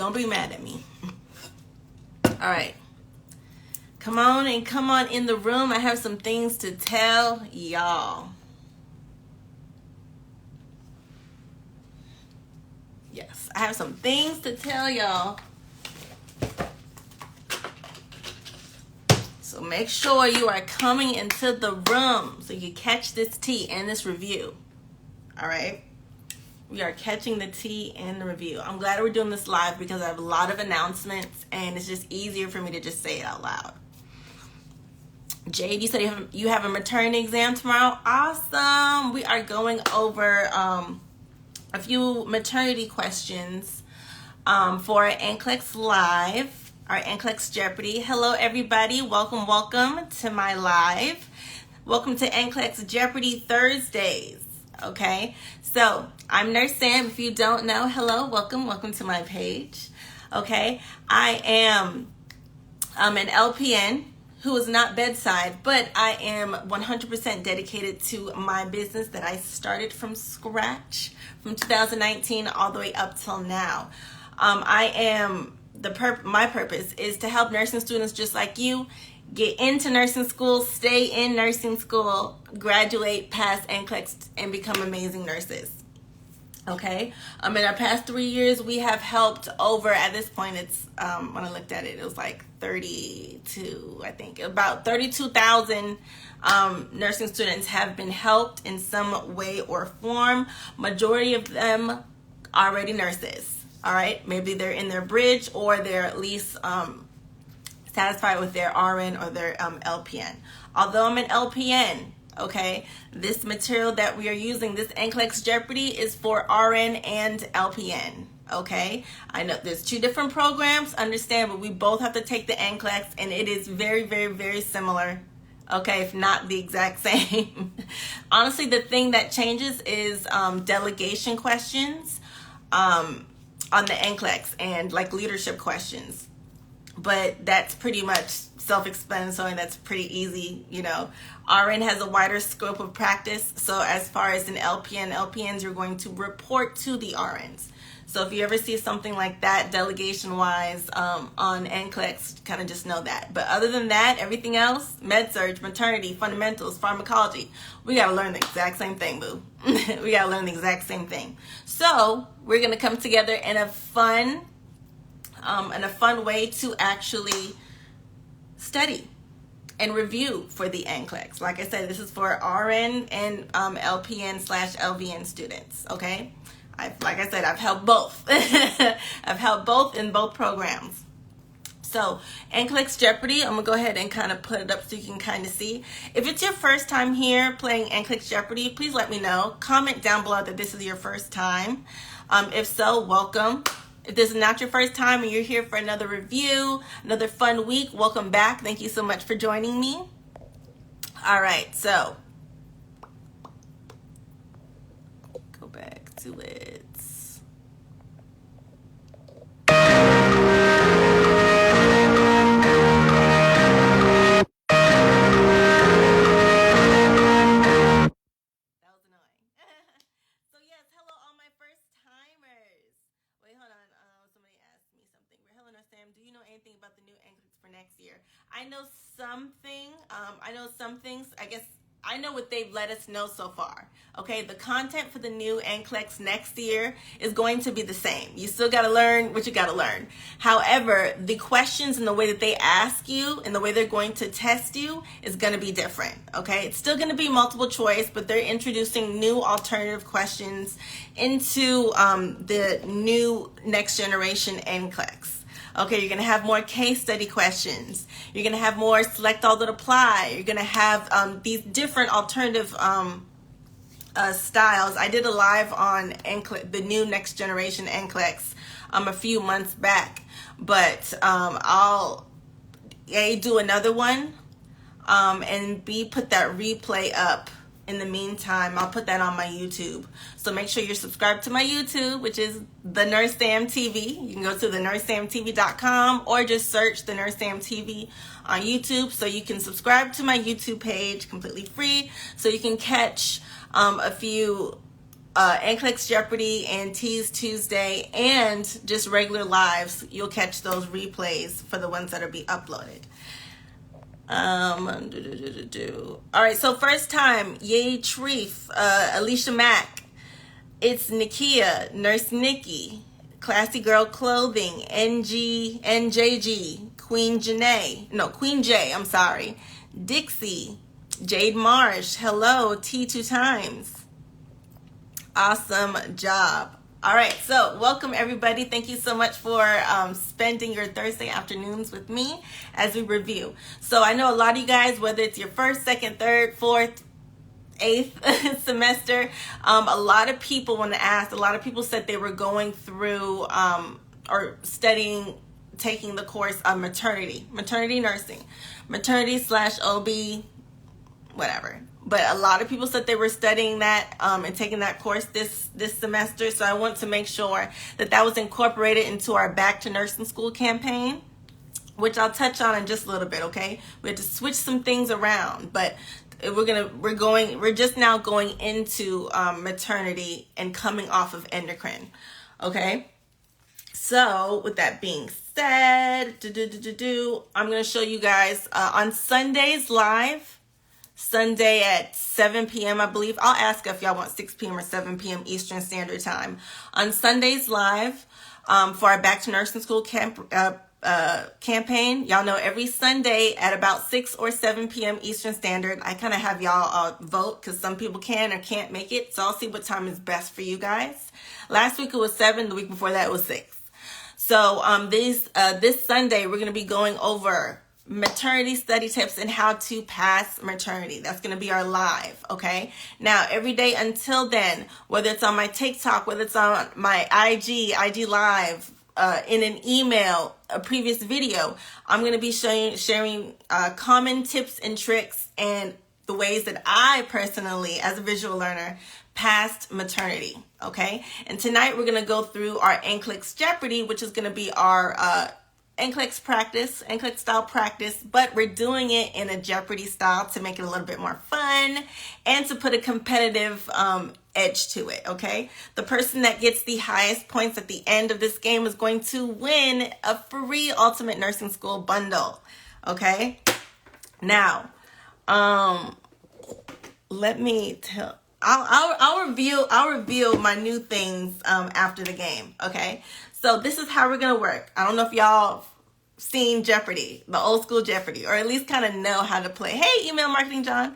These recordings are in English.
Don't be mad at me. All right. Come on in the room. I have some things to tell y'all. Yes, I have some things to tell y'all. So make sure you are coming into the room so you catch this tea and this review. All right? We are catching the tea and the review. I'm glad we're doing this live because I have a lot of announcements and it's just easier for me to just say it out loud. Jade, you said you have a maternity exam tomorrow. Awesome. We are going over a few maternity questions for NCLEX Live, our NCLEX Jeopardy. Hello, everybody. Welcome to my live. Welcome to NCLEX Jeopardy Thursdays. Okay, so I'm Nurse Sam. If you don't know, hello, welcome to my page. Okay, I am an LPN who is not bedside, but I am 100% dedicated to my business that I started from scratch from 2019 all the way up till now. My purpose is to help nursing students just like you get into nursing school, stay in nursing school, graduate, pass NCLEX, and become amazing nurses. Okay, in our past 3 years, we have helped over, at this point, it's, when I looked at it, it was like 32,000 nursing students have been helped in some way or form. Majority of them already nurses, all right? Maybe they're in their bridge or they're at least satisfied with their RN or their LPN. Although I'm an LPN, okay, this material that we are using, this NCLEX Jeopardy, is for RN and LPN. Okay, I know there's two different programs, understand, but we both have to take the NCLEX, and it is very, very, very similar. Okay, if not the exact same. Honestly, the thing that changes is delegation questions on the NCLEX and like leadership questions. But that's pretty much self-explanatory. That's pretty easy, you know. RN has a wider scope of practice. So as far as an LPNs, you're going to report to the RNs. So if you ever see something like that, delegation-wise, on NCLEX, kind of just know that. But other than that, everything else, med-surg, maternity, fundamentals, pharmacology, we got to learn the exact same thing, boo. We got to learn the exact same thing. So we're going to come together in a fun way to actually study and review for the NCLEX. Like I said, this is for RN and LPN/LVN students, okay? Like I said, I've helped both. I've helped both in both programs. So NCLEX Jeopardy, I'm going to go ahead and kind of put it up so you can kind of see. If it's your first time here playing NCLEX Jeopardy, please let me know. Comment down below that this is your first time. If so, welcome. If this is not your first time and you're here for another review, another fun week, welcome back. Thank you so much for joining me. All right, so go back to it. Do you know anything about the new NCLEX for next year? I know something. I know some things. I guess I know what they've let us know so far. Okay, the content for the new NCLEX next year is going to be the same. You still got to learn what you got to learn. However, the questions and the way that they ask you and the way they're going to test you is going to be different. Okay, it's still going to be multiple choice, but they're introducing new alternative questions into the new next generation NCLEX. Okay, you're going to have more case study questions. You're going to have more select all that apply. You're going to have these different alternative styles. I did a live on the new next generation NCLEX a few months back, but I'll A, do another one, and B, put that replay up. In the meantime, I'll put that on my YouTube. So make sure you're subscribed to my YouTube, which is The Nurse Sam TV. You can go to thenursesamtv.com or just search The Nurse Sam TV on YouTube. So you can subscribe to my YouTube page completely free. So you can catch a few NCLEX Jeopardy and Tease Tuesday and just regular lives. You'll catch those replays for the ones that'll be uploaded. All right, so first time, Yay Treef, Alicia Mack, It's Nikia, Nurse Nikki, Classy Girl Clothing, NJG, Queen J, I'm sorry, Dixie, Jade Marsh, hello, T 2 times. Awesome job. All right, so welcome everybody. Thank you so much for spending your Thursday afternoons with me as we review. So I know a lot of you guys, whether it's your first, second, third, fourth, eighth semester, a lot of people want to ask, a lot of people said they were going through or studying, taking the course of maternity nursing, maternity/OB, whatever. But a lot of people said they were studying that and taking that course this semester. So I want to make sure that that was incorporated into our Back to Nursing School campaign, which I'll touch on in just a little bit. Okay, we had to switch some things around, but we're just now going into maternity and coming off of endocrine. Okay, so with that being said, I'm going to show you guys on Sundays live. Sunday at 7 p.m. I believe. I'll ask if y'all want 6 p.m. or 7 p.m. Eastern Standard Time. On Sundays live for our Back to Nursing School campaign. Y'all know every Sunday at about 6 or 7 p.m. Eastern Standard. I kind of have y'all vote because some people can or can't make it. So I'll see what time is best for you guys. Last week it was 7. The week before that it was 6. So this Sunday we're going to be going over maternity study tips and how to pass maternity. That's going to be our live. Okay. Now, every day until then, whether it's on my TikTok, whether it's on my IG live, in an email, a previous video, I'm going to be sharing common tips and tricks and the ways that I personally, as a visual learner, passed maternity. Okay. And tonight we're going to go through our NCLEX Jeopardy, which is going to be our, NCLEX practice, NCLEX style practice, but we're doing it in a Jeopardy style to make it a little bit more fun and to put a competitive edge to it, okay? The person that gets the highest points at the end of this game is going to win a free Ultimate Nursing School bundle, okay? Now, let me tell, I'll reveal my new things after the game, okay? So this is how we're going to work. I don't know if y'all seen Jeopardy, the old school Jeopardy, or at least kind of know how to play. Hey, Email Marketing John.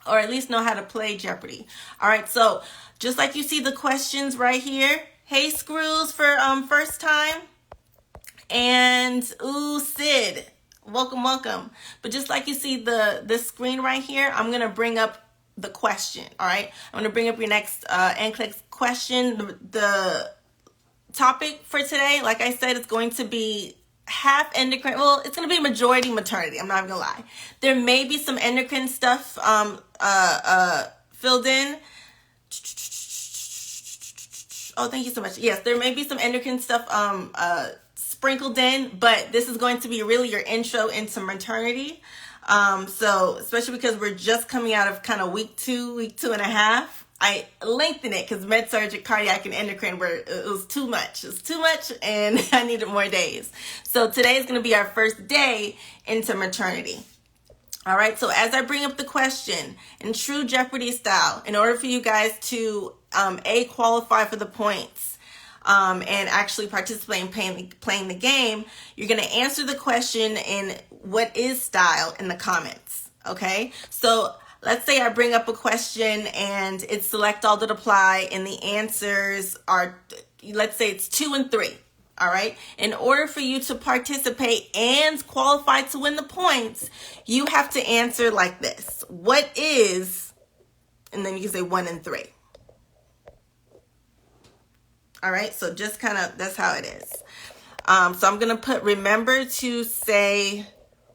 Or at least know how to play Jeopardy. All right, so just like you see the questions right here. Hey, Screws for first time. And, ooh, Sid. Welcome. But just like you see the screen right here, I'm going to bring up the question, all right? I'm going to bring up your next NCLEX question. The topic for today, like I said, it's going to be half endocrine. Well, it's going to be majority maternity. I'm not even going to lie. There may be some endocrine stuff filled in. Oh, thank you so much. Yes, there may be some endocrine stuff sprinkled in, but this is going to be really your intro into maternity. So especially because we're just coming out of kind of week 2 and a half. I lengthened it because med-surg, cardiac, and endocrine it was too much. It was too much and I needed more days. So today is going to be our first day into maternity. All right, so as I bring up the question in true Jeopardy style, in order for you guys to qualify for the points and actually participate in playing the game, you're going to answer the question in what is style in the comments. Okay, so let's say I bring up a question and it's select all that apply and the answers are, let's say it's 2 and 3. All right. In order for you to participate and qualify to win the points, you have to answer like this. What is, and then you can say 1 and 3. All right. So just kind of, that's how it is. So I'm going to put, remember to say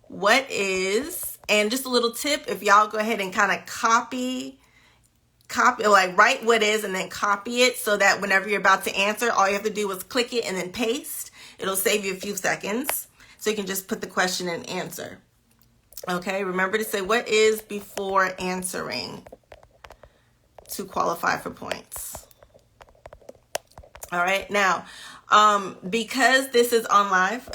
what is, and just a little tip, if y'all go ahead and kind of copy, like write what is and then copy it so that whenever you're about to answer, all you have to do is click it and then paste. It'll save you a few seconds. So you can just put the question and answer. Okay, remember to say what is before answering. to qualify for points. All right, now, because this is on live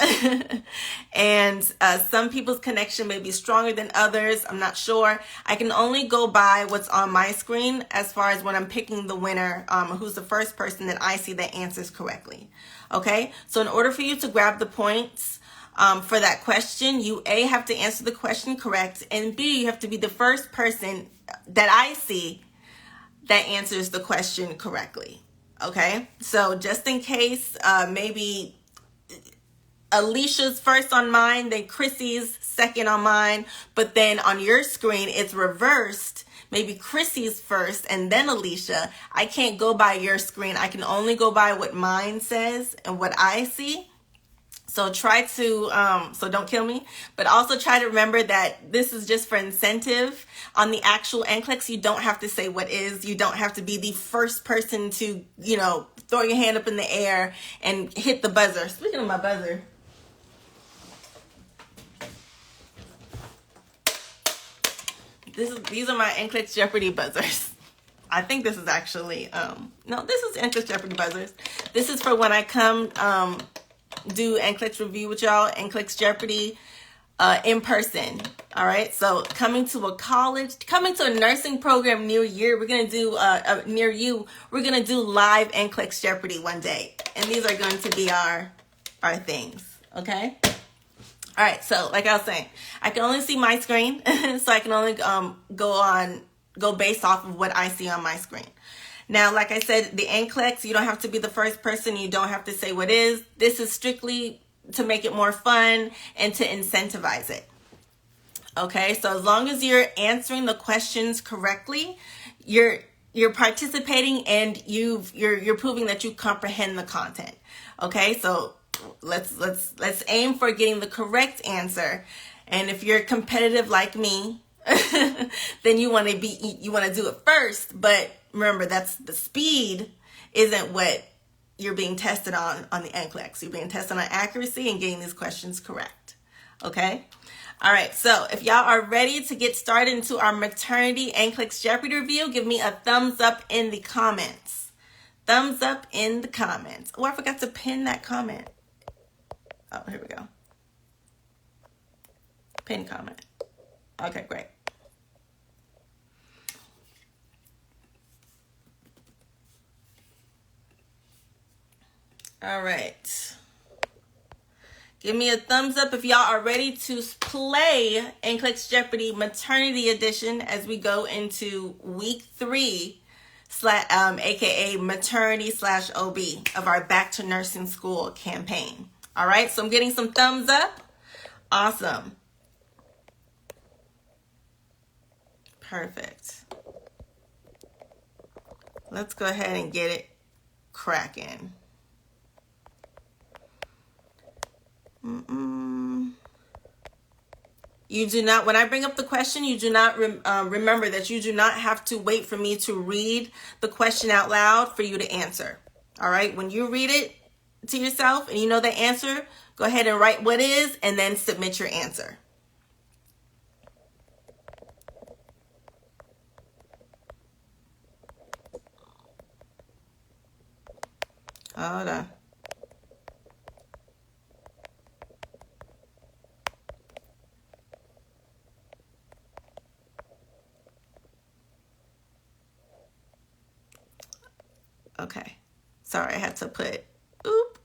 and some people's connection may be stronger than others, I'm not sure. I can only go by what's on my screen as far as when I'm picking the winner, who's the first person that I see that answers correctly. Okay, so in order for you to grab the points for that question, you A, have to answer the question correct, and B, you have to be the first person that I see that answers the question correctly. Okay, so just in case, maybe Alicia's first on mine, then Chrissy's second on mine, but then on your screen it's reversed. Maybe Chrissy's first and then Alicia. I can't go by your screen. I can only go by what mine says and what I see. So try to, so don't kill me, but also try to remember that this is just for incentive. On the actual NCLEX, you don't have to say what is. You don't have to be the first person to, you know, throw your hand up in the air and hit the buzzer. Speaking of my buzzer. These are my NCLEX Jeopardy buzzers. I think this is actually, no, this is NCLEX Jeopardy buzzers. This is for when I come, do NCLEX review with y'all, NCLEX Jeopardy in person. All right, so coming to a college, coming to a nursing program near you, we're gonna do near you. We're gonna do live NCLEX Jeopardy one day, and these are going to be our things. Okay. All right, so like I was saying, I can only see my screen, so I can only go based off of what I see on my screen. Now, like I said, the NCLEX, you don't have to be the first person. You don't have to say what is. This is strictly to make it more fun and to incentivize it. Okay, so as long as you're answering the questions correctly, you're participating and you're proving that you comprehend the content. Okay, so let's aim for getting the correct answer. And if you're competitive like me, then you want to do it first, but remember, that's the speed isn't what you're being tested on the NCLEX. You're being tested on accuracy and getting these questions correct. Okay? All right, so if y'all are ready to get started into our maternity NCLEX Jeopardy review, give me a thumbs up in the comments. Thumbs up in the comments. Oh, I forgot to pin that comment. Oh, here we go. Pin comment. Okay, great. All right. Give me a thumbs up if y'all are ready to play NCLEX Jeopardy Maternity Edition as we go into week 3, aka Maternity/OB of our Back to Nursing School campaign. All right, so I'm getting some thumbs up. Awesome. Perfect. Let's go ahead and get it cracking. You do not, when I bring up the question, you do not remember that you do not have to wait for me to read the question out loud for you to answer. All right, when you read it to yourself and you know the answer, go ahead and write what is and then submit your answer. Hold on. Okay. Sorry, I had to put, oop.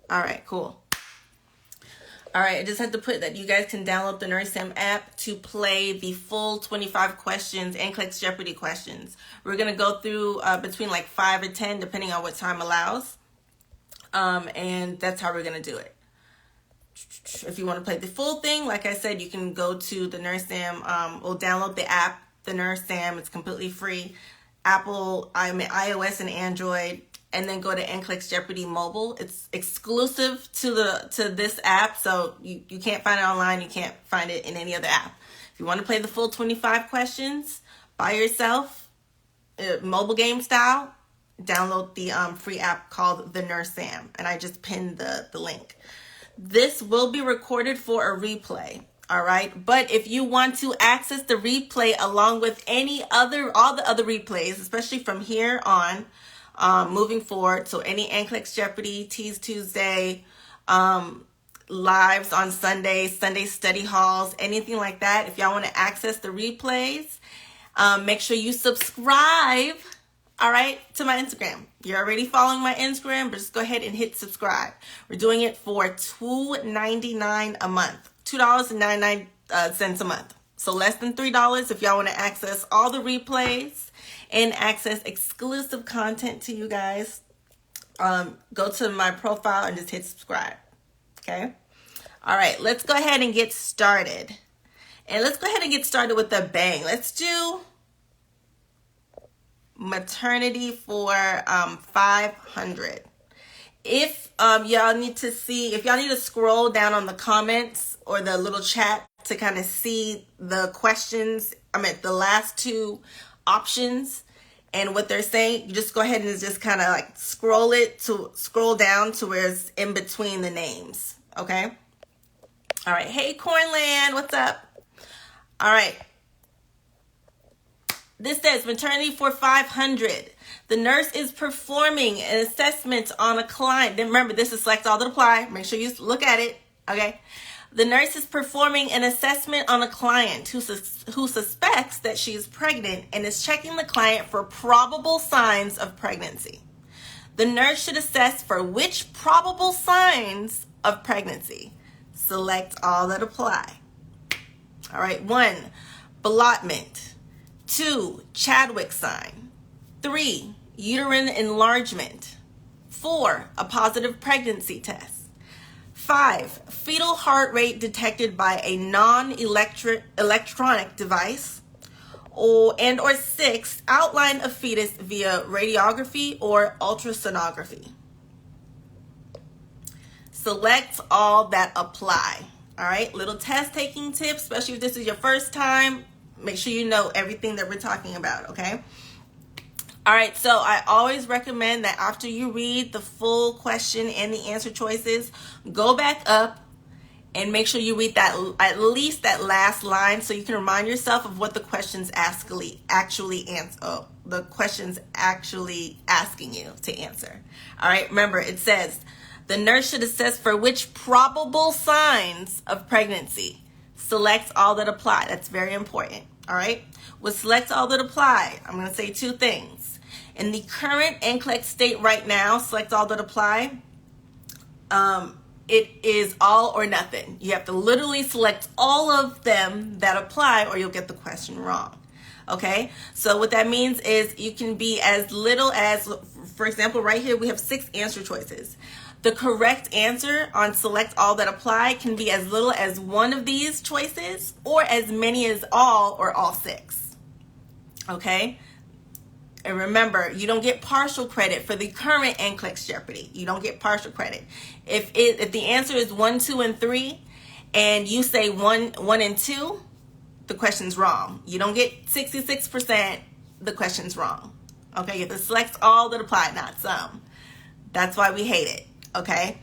All right, cool. All right, I just had to put that you guys can download the NurseSam app to play the full 25 questions, NCLEX Jeopardy questions. We're going to go through between like 5 or 10, depending on what time allows. And that's how we're going to do it. If you want to play the full thing, like I said, you can go to the NurseSam, or download the app, the NurseSam. It's completely free. Apple, iOS, and Android. And then go to NCLEX Jeopardy Mobile. It's exclusive to this app, so you can't find it online. You can't find it in any other app. If you want to play the full 25 questions by yourself, mobile game style, download the free app called the NurseSam, and I just pinned the link. this will be recorded for a replay. All right. But if you want to access the replay along with all the other replays, especially from here on, moving forward, so any NCLEX Jeopardy, Tease Tuesday, lives on Sunday, Sunday study halls, anything like that, if y'all want to access the replays, make sure you subscribe, all right, to my Instagram. You're already following my Instagram, but just go ahead and hit subscribe. We're doing it for $2.99 a month. $2.99 a month. So less than $3 if y'all want to access all the replays and access exclusive content to you guys. Go to my profile and just hit subscribe. Okay? All right, let's go ahead and get started. And let's go ahead and get started with a bang. Let's do maternity for 500. If y'all need to scroll down on the comments or the little chat to kind of see the questions, the last two options and what they're saying, you just go ahead and just kind of like scroll down to where it's in between the names. Okay. All right. Hey, Cornland, what's up? All right. This says maternity for 500. The nurse is performing an assessment on a client. Then remember, this is select all that apply. Make sure you look at it. Okay. The nurse is performing an assessment on a client who suspects that she is pregnant and is checking the client for probable signs of pregnancy. The nurse should assess for which probable signs of pregnancy. Select all that apply. All right. 1, ballottement. 2, Chadwick sign. 3, uterine enlargement. 4, a positive pregnancy test. 5, fetal heart rate detected by a non-electronic device. Or 6, outline of fetus via radiography or ultrasonography. Select all that apply. All right, little test taking tips, especially if this is your first time. Make sure you know everything that we're talking about, okay? All right, so I always recommend that after you read the full question and the answer choices, go back up and make sure you read that at least that last line so you can remind yourself of what the question's actually answer. The question's actually asking you to answer. All right, remember it says the nurse should assess for which probable signs of pregnancy. Select all that apply. That's very important. All right. With select all that apply, I'm going to say 2 things. In the current NCLEX state right now, select all that apply, it is all or nothing. You have to literally select all of them that apply or you'll get the question wrong. Okay. So what that means is you can be as little as, for example, right here, we have 6 answer choices. The correct answer on select all that apply can be as little as one of these choices or as many as all or all 6. Okay? And remember, you don't get partial credit for the current NCLEX Jeopardy. You don't get partial credit. If the answer is 1, 2, and 3 and you say 1 and 2, the question's wrong. You don't get 66%, the question's wrong. Okay? You have to select all that apply, not some. That's why we hate it. Okay.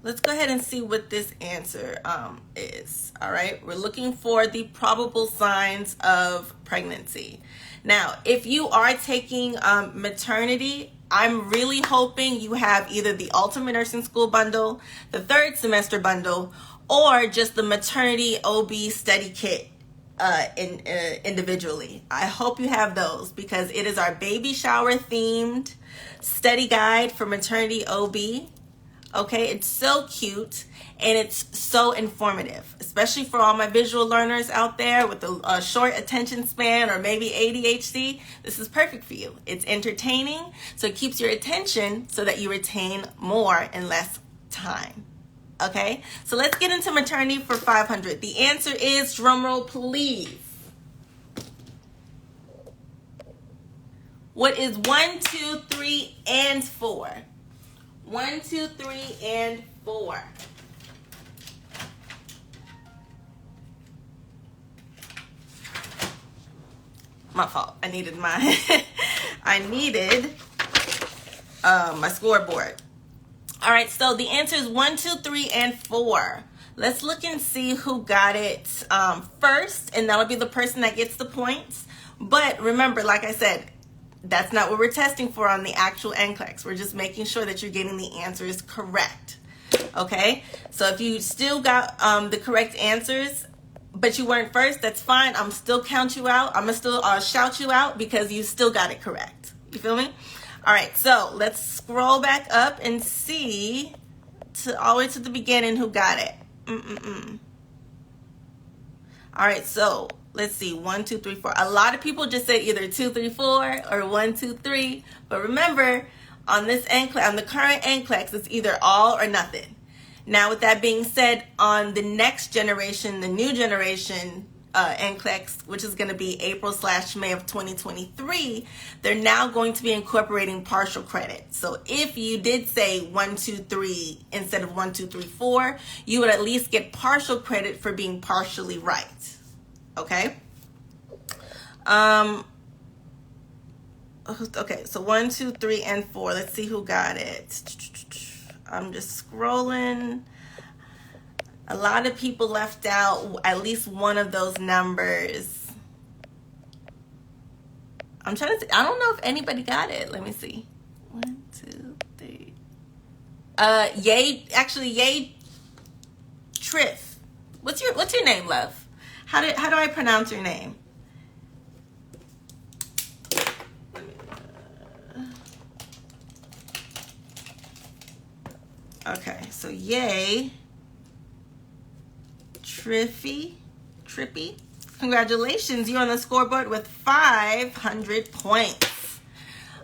Let's go ahead and see what this answer is. All right. We're looking for the probable signs of pregnancy. Now, if you are taking maternity, I'm really hoping you have either the Ultimate Nursing School bundle, the 3rd semester bundle, or just the maternity OB study kit. Individually. I hope you have those because it is our baby shower themed study guide for maternity OB. Okay, it's so cute and it's so informative, especially for all my visual learners out there with a short attention span or maybe ADHD. This is perfect for you. It's entertaining, so it keeps your attention so that you retain more in less time. Okay, so let's get into maternity for 500. The answer is, drumroll please. What is 1, 2, 3, and 4? 1, 2, 3, and 4. My fault. I needed my scoreboard. All right, so the answer is 1, 2, 3, and 4. Let's look and see who got it first, and that'll be the person that gets the points. But remember, like I said, that's not what we're testing for on the actual NCLEX. We're just making sure that you're getting the answers correct. Okay, so if you still got the correct answers, but you weren't first, that's fine. I'm still count you out. I'm gonna still shout you out because you still got it correct. You feel me? All right, so let's scroll back up and see all the way to the beginning who got it. All right, so let's see, 1, 2, 3, 4. A lot of people just said either 2, 3, 4 or 1, 2, 3. But remember, on this NCLEX, on the current NCLEX, it's either all or nothing. Now, with that being said, on the next generation, the new generation NCLEX, which is going to be April/May of 2023, they're now going to be incorporating partial credit. So if you did say 1, 2, 3 instead of 1, 2, 3, 4, you would at least get partial credit for being partially right. Okay? Okay, so 1, 2, 3, and 4. Let's see who got it. I'm just scrolling. A lot of people left out at least one of those numbers. I'm trying to see. I don't know if anybody got it. Let me see. 1, 2, 3. Yay Triff. What's your name, love? How do I pronounce your name? Okay, so Yay Trippy. Congratulations, you're on the scoreboard with 500 points.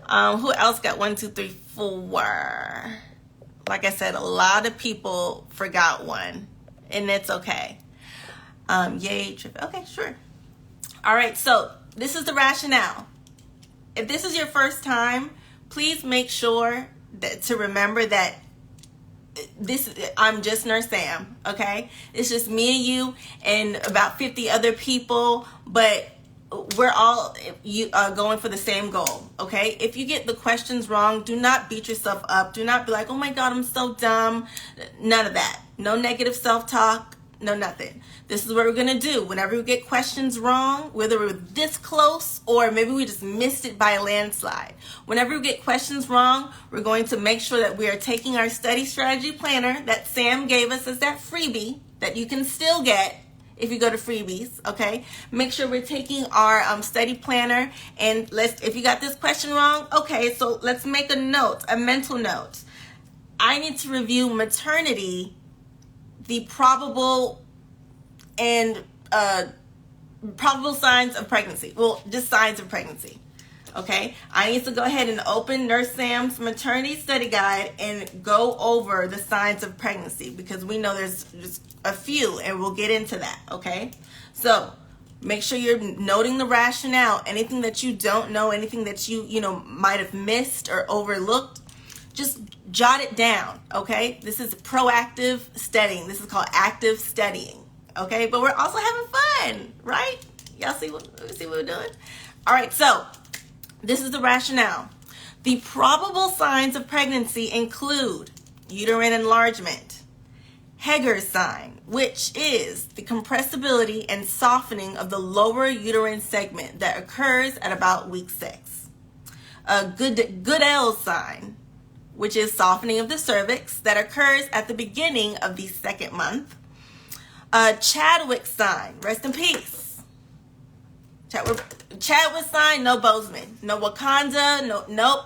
Who else got 1, 2, 3, 4? Like I said, a lot of people forgot one, and it's okay. Yay, Trippy. Okay, sure. All right, so this is the rationale. If this is your first time, please make sure to remember that I'm just Nurse Sam, okay? It's just me and you and about 50 other people, but we're all going for the same goal, okay? If you get the questions wrong, do not beat yourself up. Do not be like, oh my God, I'm so dumb. None of that. No negative self-talk. No, nothing. This is what we're going to do. Whenever we get questions wrong, whether we're this close or maybe we just missed it by a landslide. Whenever we get questions wrong, we're going to make sure that we are taking our study strategy planner that Sam gave us as that freebie that you can still get if you go to freebies, okay? Make sure we're taking our study planner and if you got this question wrong, okay, so let's make a note, a mental note. I need to review maternity, the probable and probable signs of pregnancy. Well, just signs of pregnancy. Okay, I need to go ahead and open Nurse Sam's maternity study guide and go over the signs of pregnancy because we know there's just a few and we'll get into that. Okay, so make sure you're noting the rationale. Anything that you don't know, anything that you might have missed or overlooked, just jot it down, okay? This is proactive studying. This is called active studying, okay? But we're also having fun, right? Y'all see what we're doing? All right, so this is the rationale. The probable signs of pregnancy include uterine enlargement, Heger's sign, which is the compressibility and softening of the lower uterine segment that occurs at about week 6. A Goodell's sign, which is softening of the cervix that occurs at the beginning of the 2nd month. Chadwick sign, rest in peace. Chadwick sign, no Bozeman, no Wakanda, nope.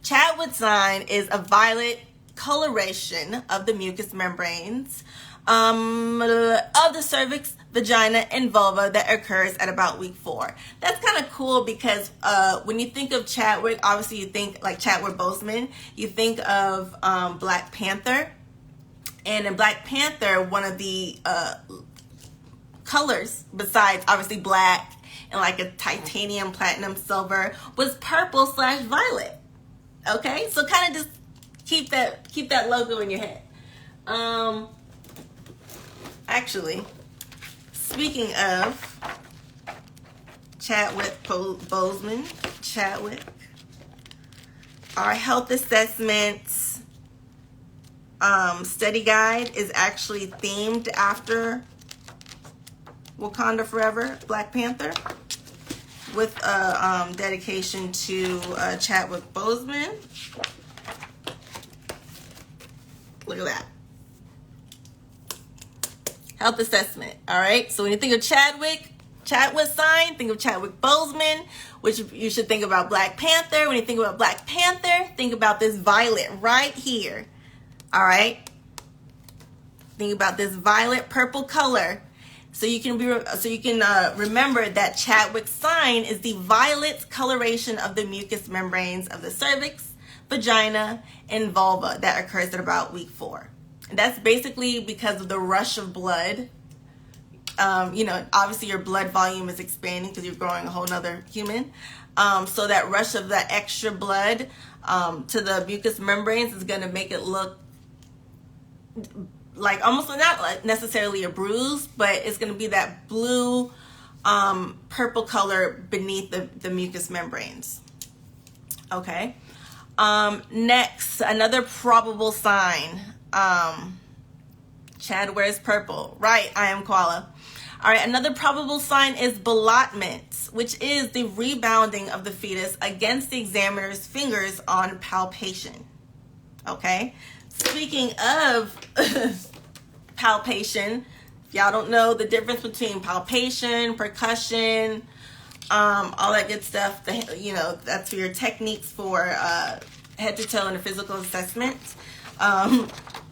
Chadwick sign is a violet coloration of the mucous membranes of the cervix, vagina, and vulva that occurs at about week 4. That's kind of cool because when you think of Chadwick, obviously you think like Chadwick Boseman, you think of Black Panther. And in Black Panther, one of the colors, besides obviously black and like a titanium, platinum, silver, was purple/violet. Okay, so kind of just keep that logo in your head. Actually, speaking of Chadwick Boseman, Chadwick. our health assessment study guide is actually themed after Wakanda Forever, Black Panther, with a dedication to Chadwick Boseman. Look at that. Health assessment. All right. So when you think of Chadwick sign, think of Chadwick Boseman, which you should think about Black Panther. When you think about Black Panther, think about this violet right here. All right. Think about this violet purple color. So you can remember that Chadwick's sign is the violet coloration of the mucous membranes of the cervix, vagina, and vulva that occurs at about week 4. And that's basically because of the rush of blood. Obviously your blood volume is expanding because you're growing a whole nother human. So that rush of that extra blood to the mucous membranes is going to make it look like almost not like necessarily a bruise, but it's going to be that blue purple color beneath the mucous membranes. Okay. Next, another probable sign. Chad wears purple. Right, I am koala. All right, another probable sign is ballottement, which is the rebounding of the fetus against the examiner's fingers on palpation. Okay. Speaking of palpation, if y'all don't know the difference between palpation, percussion, all that good stuff, that's for your techniques for head to toe in a physical assessment.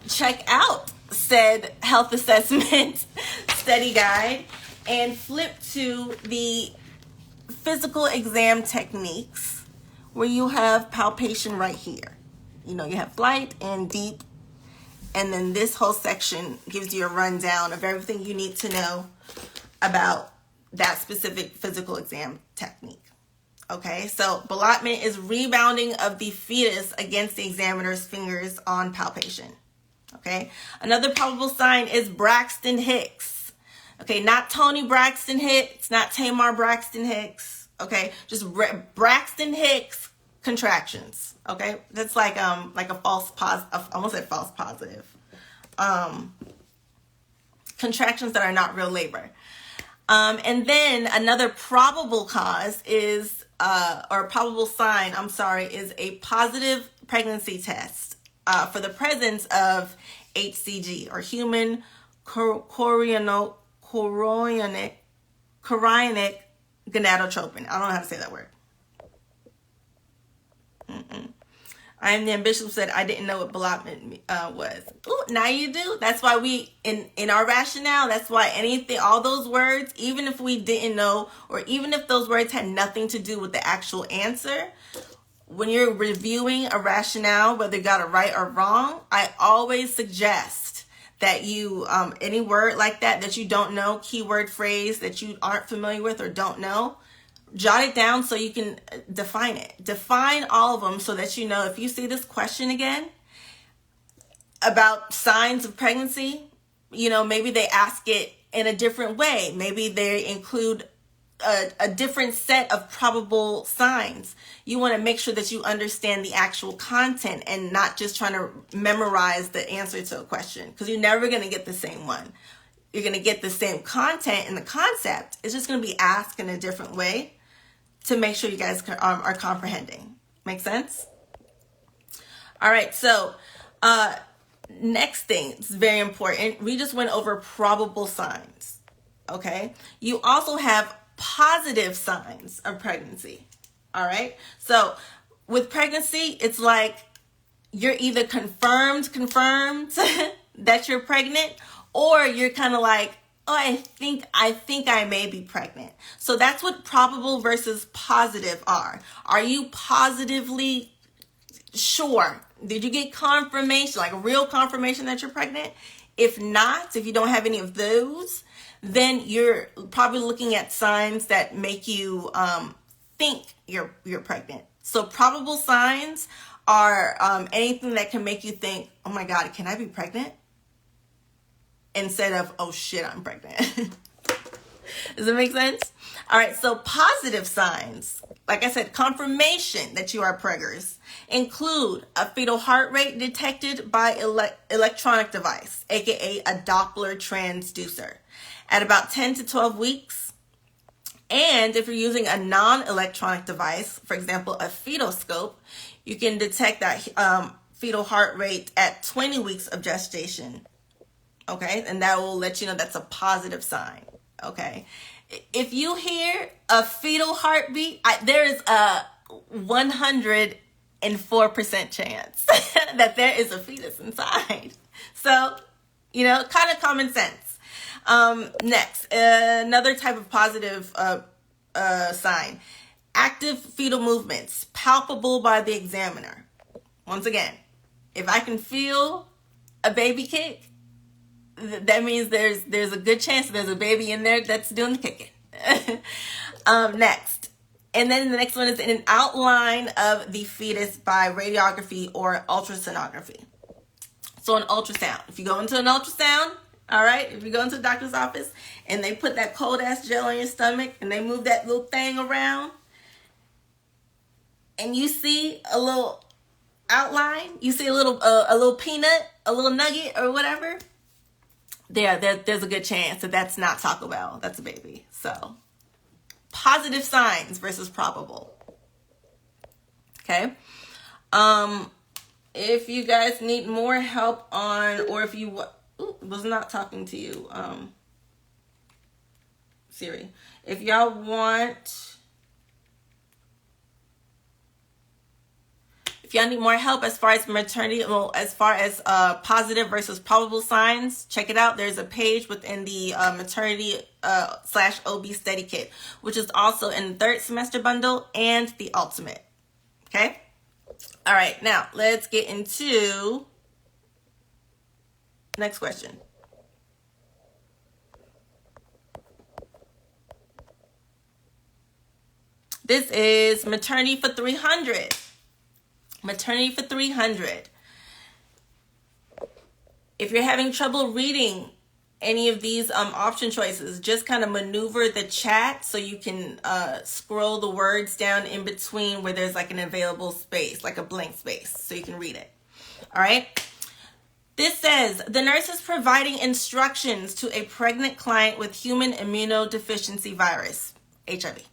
Check out said health assessment study guide and flip to the physical exam techniques where you have palpation right here. You have light and deep, and then this whole section gives you a rundown of everything you need to know about that specific physical exam technique. Okay, so ballottement is rebounding of the fetus against the examiner's fingers on palpation. Okay, another probable sign is Braxton Hicks. Okay, not Tony Braxton Hicks, not Tamar Braxton Hicks. Okay, just Braxton Hicks contractions. Okay, that's like a false positive. I almost said false positive. Contractions that are not real labor. And then another probable cause is, or probable sign, is a positive pregnancy test for the presence of HCG, or human chorionic gonadotropin. I don't know how to say that word. I am the ambitious who said I didn't know what ballotment was. Ooh, now you do. That's why we, in our rationale, that's why all those words, even if we didn't know, or even if those words had nothing to do with the actual answer, when you're reviewing a rationale, whether you got it right or wrong, I always suggest that you, any word like that you don't know, keyword phrase that you aren't familiar with or don't know, jot it down so you can define it. Define all of them so that you know if you see this question again about signs of pregnancy, maybe they ask it in a different way. Maybe they include a different set of probable signs. You want to make sure that you understand the actual content and not just trying to memorize the answer to a question, because you're never going to get the same one. You're going to get the same content and the concept. It's just going to be asked in a different way to make sure you guys are comprehending. Make sense? All right, so next thing, it's very important. We just went over probable signs, okay? You also have positive signs of pregnancy, all right? So with pregnancy, it's like you're either confirmed that you're pregnant, or you're kind of like, oh, I think I may be pregnant. So that's what probable versus positive are. Are you positively sure? Did you get confirmation, like real confirmation that you're pregnant? If not, if you don't have any of those, then you're probably looking at signs that make you think you're pregnant. So probable signs are anything that can make you think, oh my God, can I be pregnant? Instead of, oh shit, I'm pregnant. Does it make sense? All right, so positive signs, like I said, confirmation that you are preggers, include a fetal heart rate detected by electronic device, aka a Doppler transducer, at about 10 to 12 weeks. And if you're using a non-electronic device, for example, a fetoscope, you can detect that fetal heart rate at 20 weeks of gestation. Okay, and that will let you know that's a positive sign. Okay, if you hear a fetal heartbeat, there is a 104% chance that there is a fetus inside. So, kind of common sense. Next, another type of positive sign: active fetal movements, palpable by the examiner. Once again, if I can feel a baby kick, that means there's a good chance there's a baby in there that's doing the kicking. Next. And then the next one is an outline of the fetus by radiography or ultrasonography. So an ultrasound. If you go into an ultrasound, all right, if you go into the doctor's office and they put that cold ass gel on your stomach and they move that little thing around and you see a little outline, you see a little peanut, a little nugget or whatever, there's a good chance that that's not Taco Bell. That's a baby. So, positive signs versus probable. Okay. If you guys need more help on, or if you was not talking to you, Siri. If y'all want. If y'all need more help as far as maternity, as far as positive versus probable signs, check it out. There's a page within the maternity /OB study kit, which is also in the 3rd semester bundle and the ultimate. Okay? All right, now let's get into next question. This is Maternity for 300. Maternity for 300. If you're having trouble reading any of these option choices, just kind of maneuver the chat so you can scroll the words down in between where there's like an available space, like a blank space, so you can read it. All right. This says, the nurse is providing instructions to a pregnant client with human immunodeficiency virus, HIV.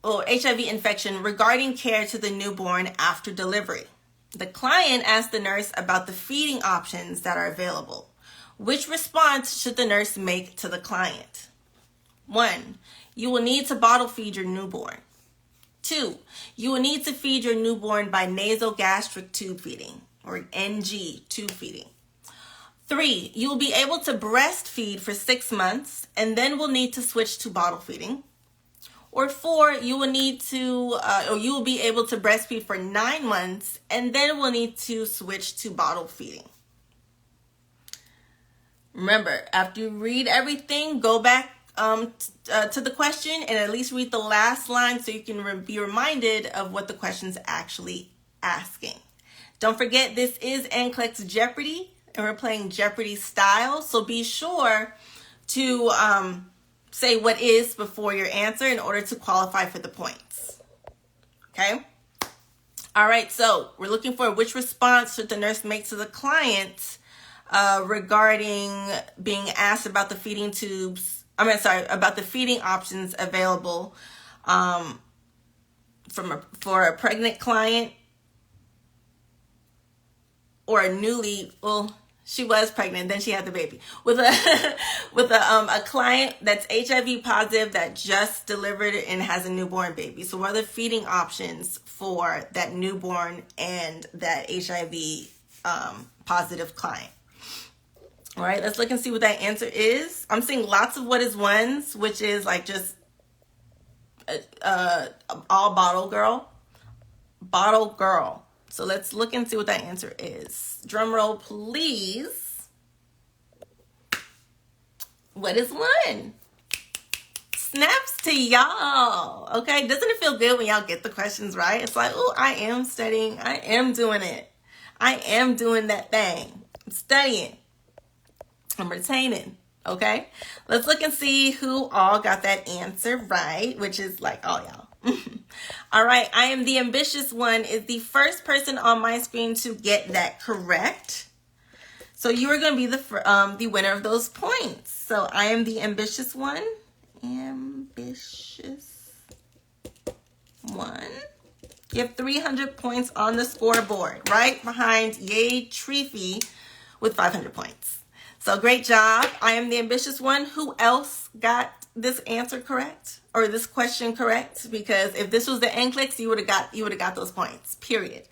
Or HIV infection regarding care to the newborn after delivery. The client asked the nurse about the feeding options that are available. Which response should the nurse make to the client? 1, you will need to bottle feed your newborn. 2, you will need to feed your newborn by nasogastric tube feeding, or NG tube feeding. 3, you will be able to breastfeed for 6 months and then will need to switch to bottle feeding. Or 4, you will need to, or you will be able to breastfeed for 9 months and then will need to switch to bottle feeding. Remember, after you read everything, go back to the question and at least read the last line so you can be reminded of what the question's actually asking. Don't forget, this is NCLEX Jeopardy, and we're playing Jeopardy style, so be sure to say what is before your answer in order to qualify for the points. Okay? All right, so we're looking for which response should the nurse make to the client regarding being asked about the feeding tubes. About the feeding options available for a pregnant client or a she was pregnant, then she had the baby. With a client that's HIV positive that just delivered and has a newborn baby. So what are the feeding options for that newborn and that HIV positive client? All right, let's look and see what that answer is. I'm seeing lots of what is ones, which is like just all bottle girl. Bottle girl. So let's look and see what that answer is. Drum roll, please. What is 1? Snaps to y'all. Okay, doesn't it feel good when y'all get the questions right? It's like, oh, I am studying. I am doing it. I am doing that thing. I'm studying. I'm retaining. Okay, let's look and see who all got that answer right, which is like all y'all. All right, I am the ambitious one is the first person on my screen to get that correct. So you are going to be the winner of those points. So I am the ambitious one. Ambitious one. You have 300 points on the scoreboard, right behind Yay Treefy with 500 points. So great job. I am the ambitious one. Who else got this answer correct or this question correct? Because if this was the NCLEX, you would have got those points. Period.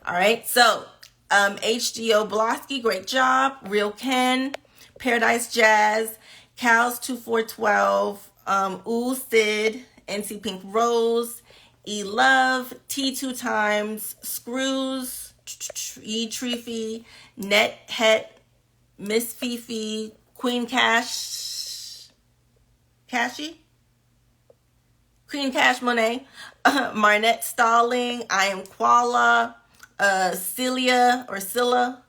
All right. So HGO Blosky, great job. Real Ken, Paradise Jazz, Cows 2412, Ooh Sid, NC Pink Rose, E Love, T2 Times, Screws, E Treefy, Net Het, Miss Fifi, Queen Cash, Queen Cash Monet, Marnette Stalling, I Am Koala, Celia or Scylla.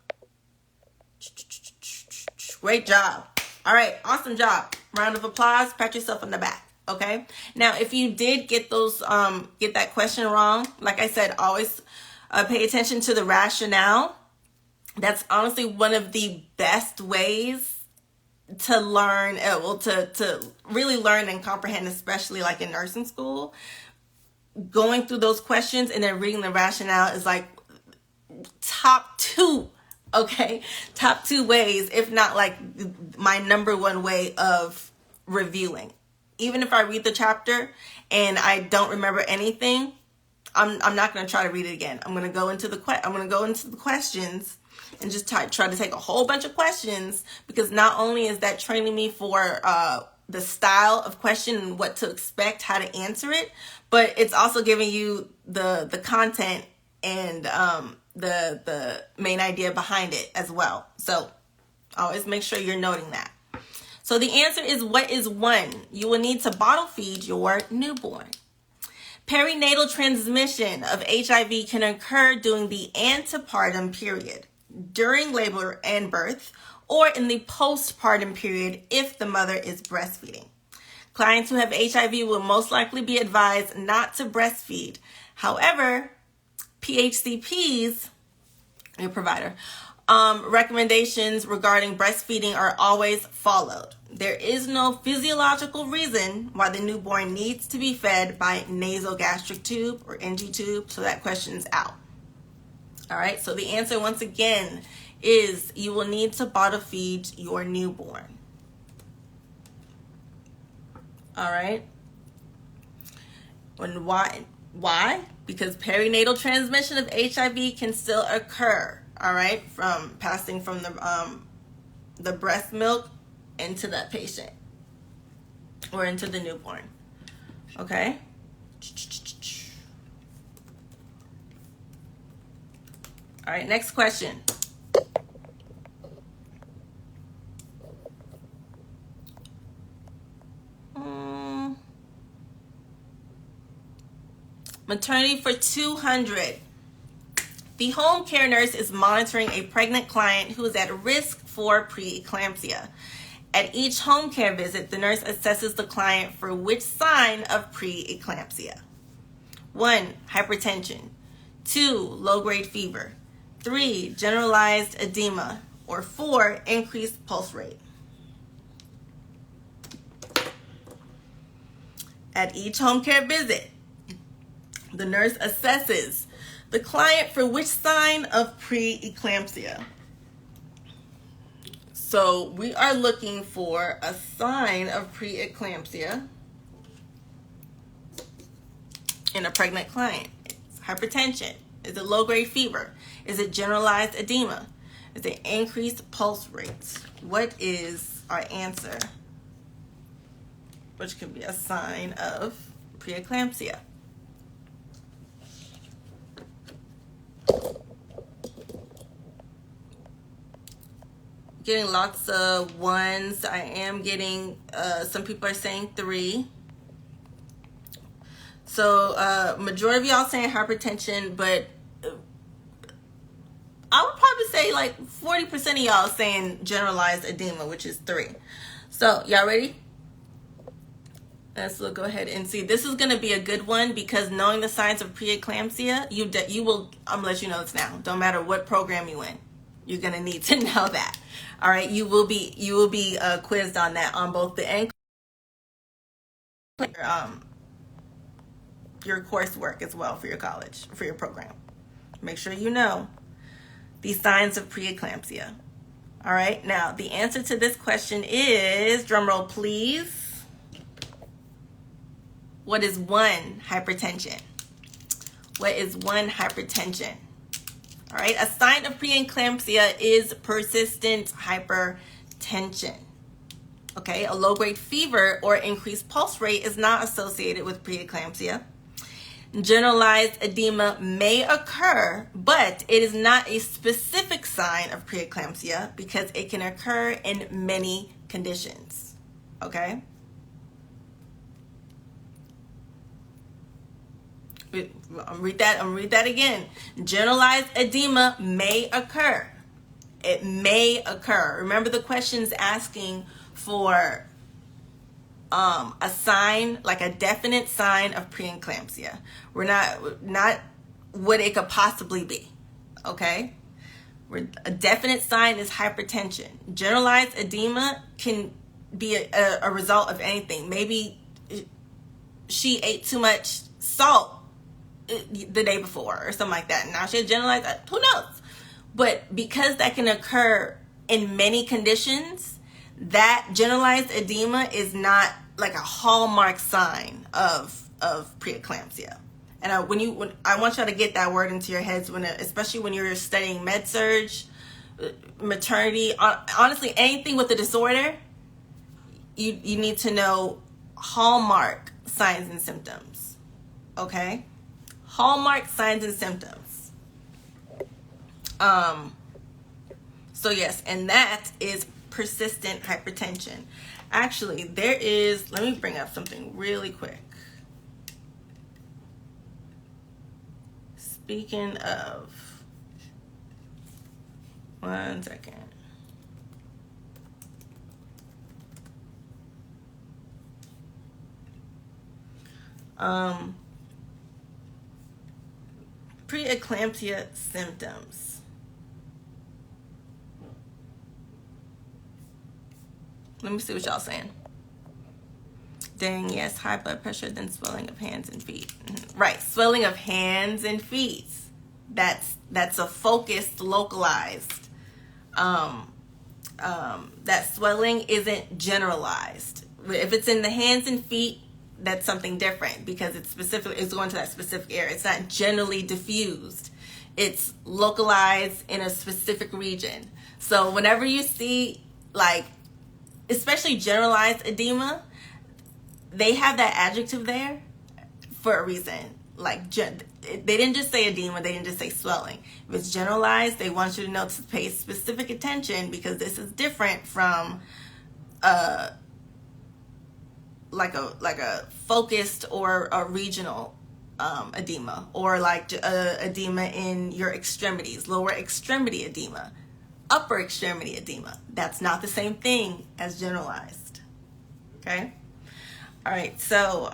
Great job. All right, awesome job. Round of applause. Pat yourself on the back. Okay. Now, if you did get those, get that question wrong, like I said, always pay attention to the rationale. That's honestly one of the best ways to learn, to really learn and comprehend, especially like in nursing school. Going through those questions and then reading the rationale is like top two, okay? Top two ways, if not like my number one way of reviewing. Even if I read the chapter and I don't remember anything, I'm not going to try to read it again. I'm going to go into the questions and just try to take a whole bunch of questions, because not only is that training me for the style of question and what to expect, how to answer it, but it's also giving you the content and the main idea behind it as well. So always make sure you're noting that. So the answer is, what is one? You will need to bottle feed your newborn. Perinatal transmission of HIV can occur during the antepartum period, during labor and birth, or in the postpartum period if the mother is breastfeeding. Clients who have HIV will most likely be advised not to breastfeed. However, PHCPs, your provider, recommendations regarding breastfeeding are always followed. There is no physiological reason why the newborn needs to be fed by nasogastric tube or NG tube, so that question's out. All right, so the answer once again is you will need to bottle feed your newborn. All right. And why? Why? Because perinatal transmission of HIV can still occur, all right, from passing from the breast milk into that patient or into the newborn. Okay? All right, next question. Maternity for 200. The home care nurse is monitoring a pregnant client who is at risk for preeclampsia. At each home care visit, the nurse assesses the client for which sign of preeclampsia? 1. Hypertension. 2. Low-grade fever. 3. Generalized edema. Or 4. Increased pulse rate. At each home care visit, the nurse assesses the client for which sign of preeclampsia. So we are looking for a sign of preeclampsia in a pregnant client. It's hypertension. Is it low-grade fever? Is it generalized edema? Is it increased pulse rates? What is our answer? Which could be a sign of preeclampsia. Getting lots of ones. I am getting, some people are saying 3. So majority of y'all saying hypertension, but I would probably say like 40% of y'all saying generalized edema, which is 3. So y'all ready? Let's go ahead and see. This is going to be a good one because knowing the signs of preeclampsia, you will, I'm going to let you know this now. Don't matter what program you in, you're going to need to know that. All right, you will be quizzed on that on both the NCLEX your coursework as well for your college, for your program. Make sure you know the signs of preeclampsia. All right, now the answer to this question is, drumroll please, what is 1 hypertension? What is 1 hypertension? All right, a sign of preeclampsia is persistent hypertension. Okay, a low-grade fever or increased pulse rate is not associated with preeclampsia. Generalized edema may occur, but it is not a specific sign of preeclampsia because it can occur in many conditions. Okay? I'm read that again. Generalized edema may occur. It may occur. Remember, the question's asking for a sign, like a definite sign of preeclampsia. We're not what it could possibly be. Okay? A definite sign is hypertension. Generalized edema can be a result of anything. Maybe she ate too much salt the day before or something like that. Now she had generalized, who knows? But because that can occur in many conditions, that generalized edema is not like a hallmark sign of preeclampsia. And I want y'all to get that word into your heads, especially when you're studying med-surg, maternity, honestly, anything with a disorder, you need to know hallmark signs and symptoms. Okay? Hallmark signs and symptoms. So yes, and that is persistent hypertension. Actually, let me bring up something really quick. Speaking of, one second. Preeclampsia symptoms. Let me see what y'all saying. Dang, yes, high blood pressure, then swelling of hands and feet. Right, swelling of hands and feet. That's a focused, localized. That swelling isn't generalized. If it's in the hands and feet, that's something different because it's going to that specific area. It's not generally diffused. It's localized in a specific region. So whenever you see, like, especially generalized edema, they have that adjective there for a reason. Like, they didn't just say edema, they didn't just say swelling. If it's generalized, they want you to know to pay specific attention because this is different from like a focused or a regional edema, or like edema in your extremities, lower extremity edema, upper extremity edema. That's not the same thing as generalized. Okay? All right, so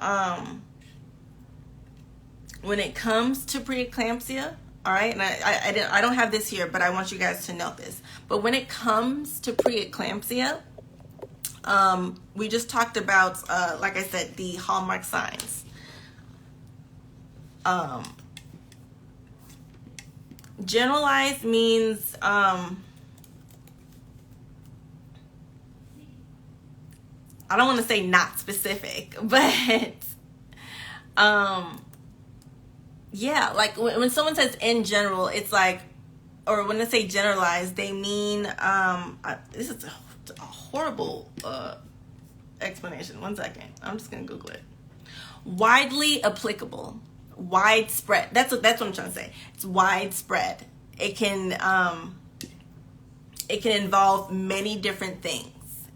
when it comes to preeclampsia, all right, and I don't have this here, but I want you guys to know this. But when it comes to preeclampsia, we just talked about, like I said, the hallmark signs. Generalized means I don't want to say not specific, but yeah, like when someone says in general, it's like, or when they say generalized, they mean this is a horrible explanation. One second, I'm just gonna Google it. Widely applicable, widespread. That's what I'm trying to say. It's widespread. It can involve many different things,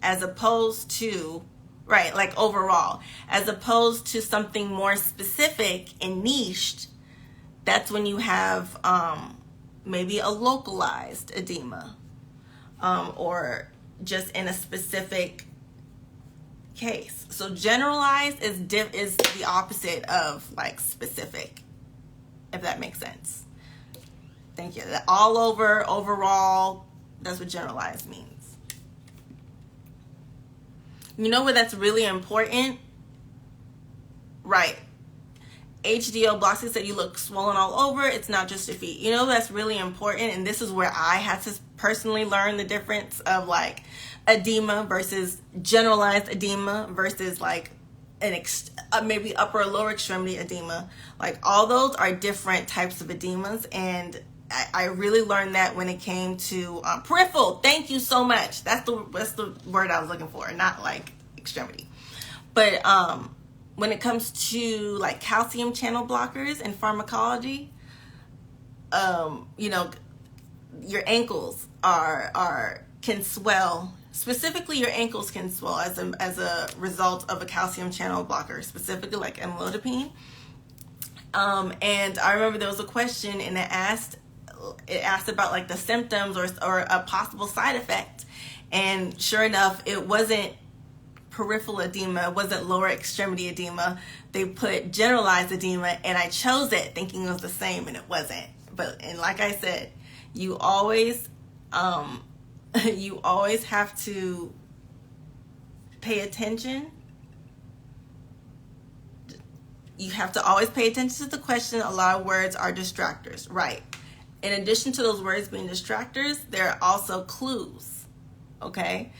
as opposed to, right, like overall, as opposed to something more specific and niched. That's when you have maybe a localized edema, or just in a specific case. So generalized is the opposite of like specific, if that makes sense. Thank you. All over, overall, that's what generalized means. You know where that's really important? Right. HDO Blossy said you look swollen all over. It's not just your feet. You know, that's really important. And this is where I had to personally learn the difference of like edema versus generalized edema versus like maybe upper or lower extremity edema. Like all those are different types of edemas. And I really learned that when it came to peripheral. Thank you so much. That's the word I was looking for, not like extremity. But when it comes to like calcium channel blockers in pharmacology, you know, your ankles can swell. Specifically, your ankles can swell as a result of a calcium channel blocker, specifically like amlodipine. And I remember there was a question, and it asked about like the symptoms or a possible side effect, and sure enough, it wasn't peripheral edema, it wasn't lower extremity edema. They put generalized edema, and I chose it thinking it was the same, and it wasn't. And like I said, you always have to pay attention. You have to always pay attention to the question. A lot of words are distractors, right? In addition to those words being distractors, there are also clues, okay?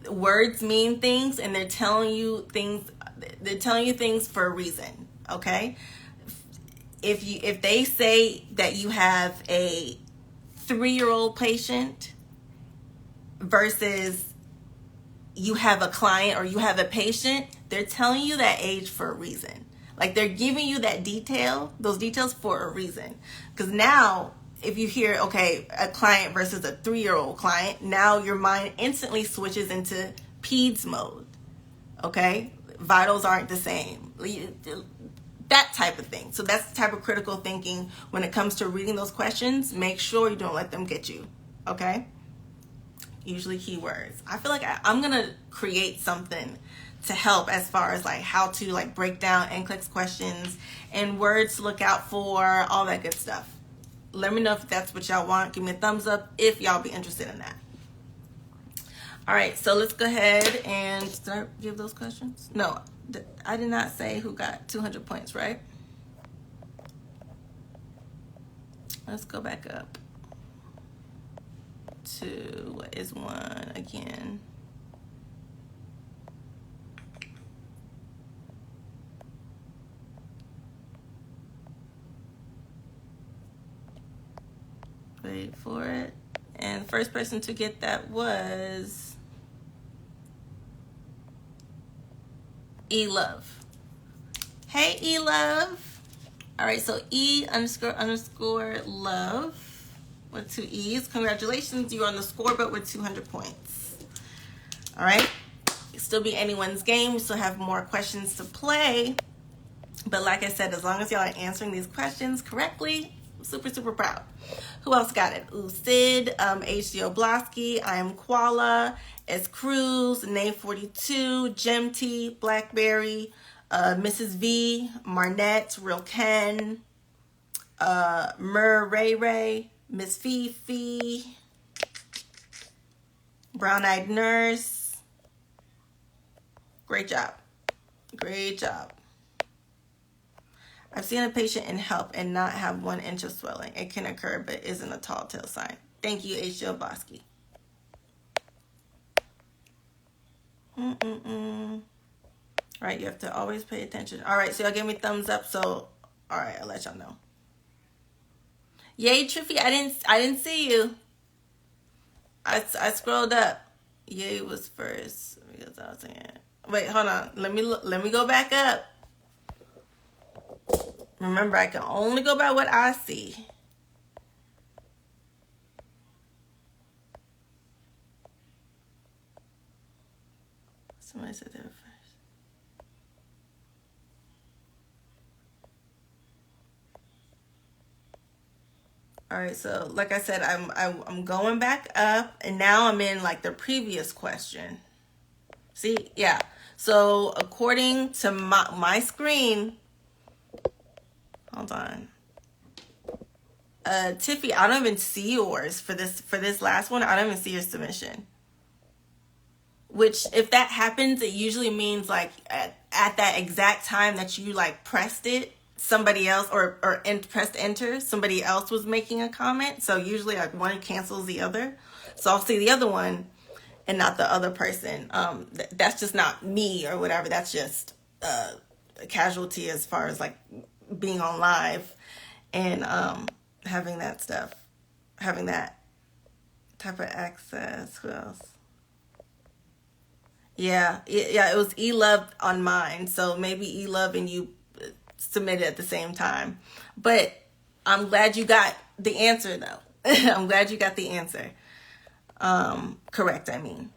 Words mean things, and they're telling you things for a reason, okay? If they say that you have a 3-year-old patient versus you have a client or you have a patient, they're telling you that age for a reason. Like they're giving you those details for a reason. Because now, if you hear, okay, a client versus a 3-year-old client, now your mind instantly switches into peds mode, okay? Vitals aren't the same. That type of thing. So that's the type of critical thinking when it comes to reading those questions. Make sure you don't let them get you, okay? Usually keywords. I feel like I'm going to create something to help as far as like how to like break down NCLEX questions and words to look out for, all that good stuff. Let me know if that's what y'all want. Give me a thumbs up if y'all be interested in that. All right, so let's go ahead and did I give those questions? No, I did not say who got 200 points, right? Let's go back up to what is one again. Wait for it. And the first person to get that was E-Love. Hey, E-Love. All right, so E__love with 2 E's. Congratulations, you're on the scoreboard with 200 points. All right, it'll still be anyone's game. We still have more questions to play. But like I said, as long as y'all are answering these questions correctly, I'm super, super proud. Who else got it? Ooh, Sid, HDO Blosky, I am Koala, S. Cruz, Name 42, Gem T, Blackberry, Mrs. V, Marnette, Real Ken, Mur Ray Ray, Miss Fifi, Brown Eyed Nurse. Great job. Great job. I've seen a patient in HELP and not have 1 inch of swelling. It can occur, but isn't a tall tale sign. Thank you, H.J. Bosky. All right, you have to always pay attention. All right, so y'all give me thumbs up. So, all right, I'll let y'all know. Yay, Triffy, I didn't see you. I scrolled up. Yay was first because I was saying. Wait, hold on. Let me go back up. Remember, I can only go by what I see. Somebody said that first. All right, so like I said, I'm going back up, and now I'm in like the previous question. See, yeah. So according to my screen, hold on. Tiffy, I don't even see yours for this last one. I don't even see your submission. Which, if that happens, it usually means like at that exact time that you like pressed it, somebody else or pressed enter, somebody else was making a comment. So usually like one cancels the other. So I'll see the other one and not the other person. That's just not me or whatever. That's just a casualty as far as like being on live and having that stuff, having that type of access. Who else? Yeah, it was E-Love on mine, so maybe E-Love and you submitted at the same time. But I'm glad you got the answer, though. I'm glad you got the answer. Correct, I mean.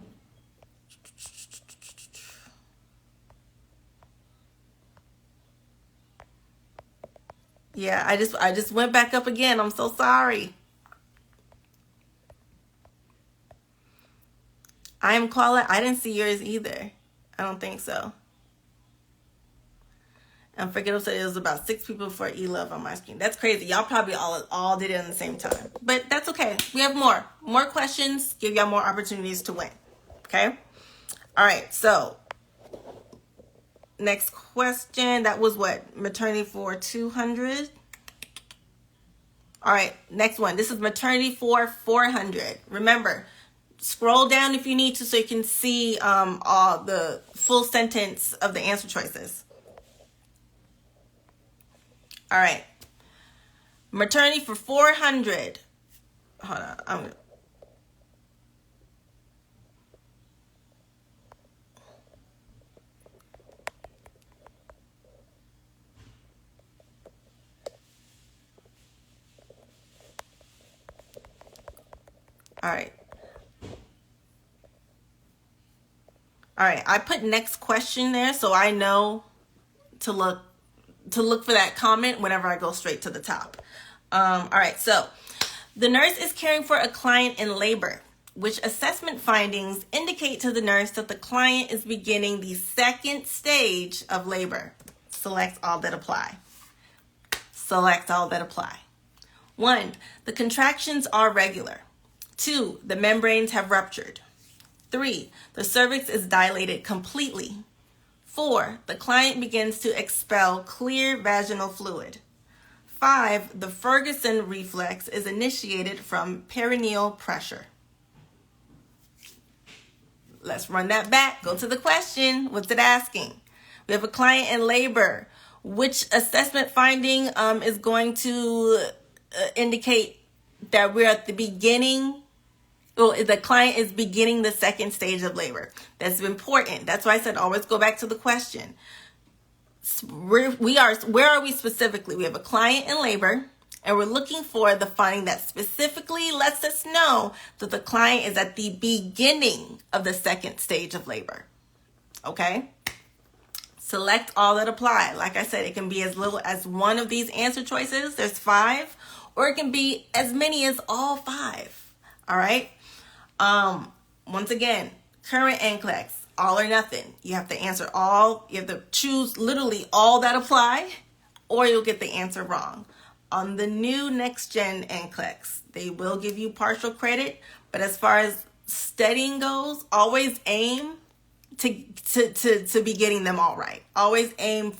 Yeah, I just went back up again. I'm so sorry. I am Koala. I didn't see yours either. I don't think so. And Forgettable said it was about 6 people for E-Love on my screen. That's crazy. Y'all probably all did it at the same time. But that's okay. We have more. More questions. Give y'all more opportunities to win. Okay? All right. So, next question. That was what? Maternity for 200. All right. Next one. This is maternity for 400. Remember, scroll down if you need to so you can see all the full sentence of the answer choices. All right. Maternity for 400. Hold on. All right. All right. I put next question there so I know to look for that comment whenever I go straight to the top. All right, so the nurse is caring for a client in labor, which assessment findings indicate to the nurse that the client is beginning the second stage of labor. Select all that apply. Select all that apply. 1, the contractions are regular. 2, the membranes have ruptured. 3, the cervix is dilated completely. 4, the client begins to expel clear vaginal fluid. 5, the Ferguson reflex is initiated from perineal pressure. Let's run that back. Go to the question. What's it asking? We have a client in labor. Which assessment finding is going to indicate that we're at the beginning? Well, the client is beginning the second stage of labor. That's important. That's why I said always go back to the question. Where are we specifically? We have a client in labor, and we're looking for the finding that specifically lets us know that the client is at the beginning of the second stage of labor. Okay? Select all that apply. Like I said, it can be as little as one of these answer choices. There's 5, or it can be as many as all 5. All right? Once again, current NCLEX, all or nothing. You have to answer all. You have to choose literally all that apply, or you'll get the answer wrong. On the new next gen NCLEX, they will give you partial credit, but as far as studying goes, always aim to be getting them all right. Always aim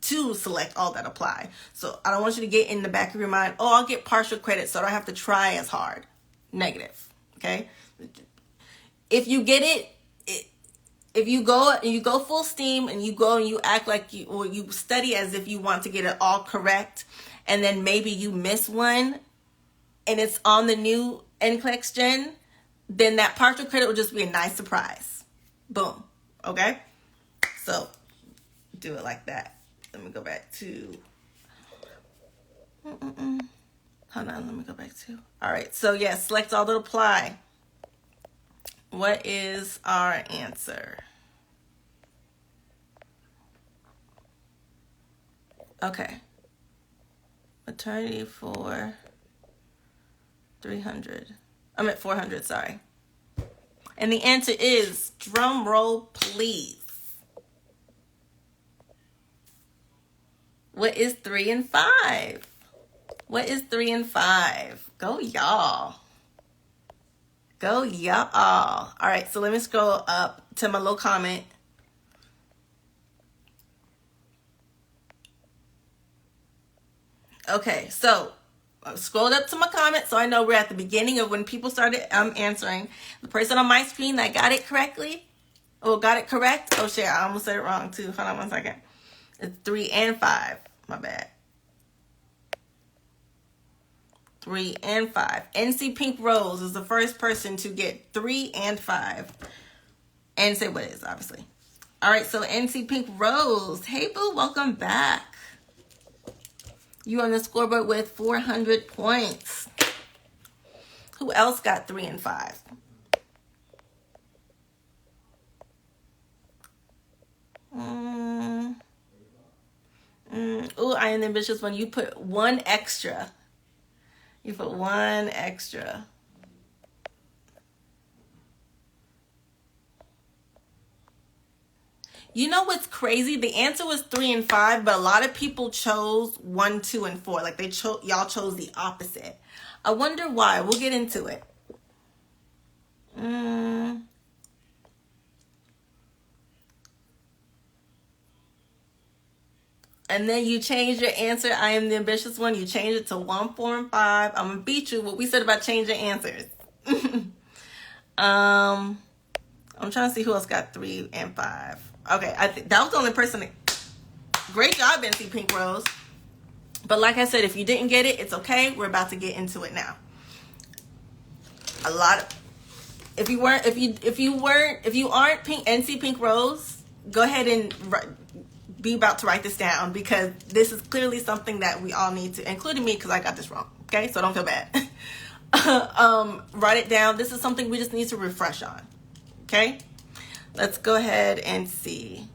to select all that apply. So I don't want you to get in the back of your mind, oh, I'll get partial credit so I don't have to try as hard. Negative. Okay? If you get it, if you go full steam and you go and you act like you study as if you want to get it all correct, and then maybe you miss one and it's on the new NCLEX gen, then that partial credit will just be a nice surprise. Boom. Okay? So do it like that. Let me go back to hold on, let me go back to all right. So yeah, select all that apply. What is our answer? Okay. Maternity for 300. I'm at 400, sorry. And the answer is Drum roll, please. What is 3 and 5? What is 3 and 5? Go y'all. Go y'all. All right, so let me scroll up to my little comment. Okay, so I scrolled up to my comment so I know we're at the beginning of when people started answering. The person on my screen that got it correctly, got it correct. Oh shit, I almost said it wrong too. Hold on one second. It's 3 and 5. My bad. 3 and 5. NC Pink Rose is the first person to get 3 and 5. And say what it is, obviously. All right, so NC Pink Rose. Hey, boo, welcome back. You on the scoreboard with 400 points. Who else got 3 and 5? Oh, I am the ambitious one. You put 1 extra. You put 1 extra. You know what's crazy? The answer was 3 and 5, but a lot of people chose 1, 2, and 4. Like y'all chose the opposite. I wonder why. We'll get into it. And then you change your answer. I am the ambitious one. You change it to 1, 4, and 5. I'm gonna beat you. What we said about changing answers. I'm trying to see who else got 3 and 5. Okay, I think that was the only person. Great job, NC Pink Rose. But like I said, if you didn't get it, it's okay. We're about to get into it now. If you aren't NC Pink Rose, go ahead and be about to write this down, because this is clearly something that we all need to, including me, because I got this wrong. Okay, so don't feel bad. Write it down. This is something we just need to refresh on. Okay, let's go ahead and see.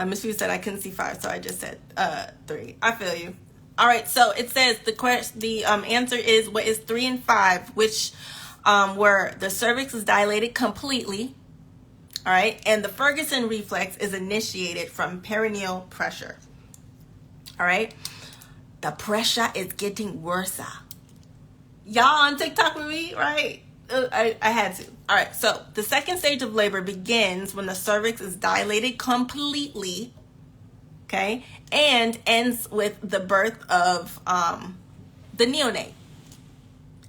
Miss Fu said I couldn't see 5, so I just said 3. I feel you. All right, so it says the answer is what is 3 and 5, which where the cervix is dilated completely. All right, and the Ferguson reflex is initiated from perineal pressure. All right, the pressure is getting worse. Y'all on TikTok with me, right? I had to. All right, so the second stage of labor begins when the cervix is dilated completely, okay, and ends with the birth of the neonate.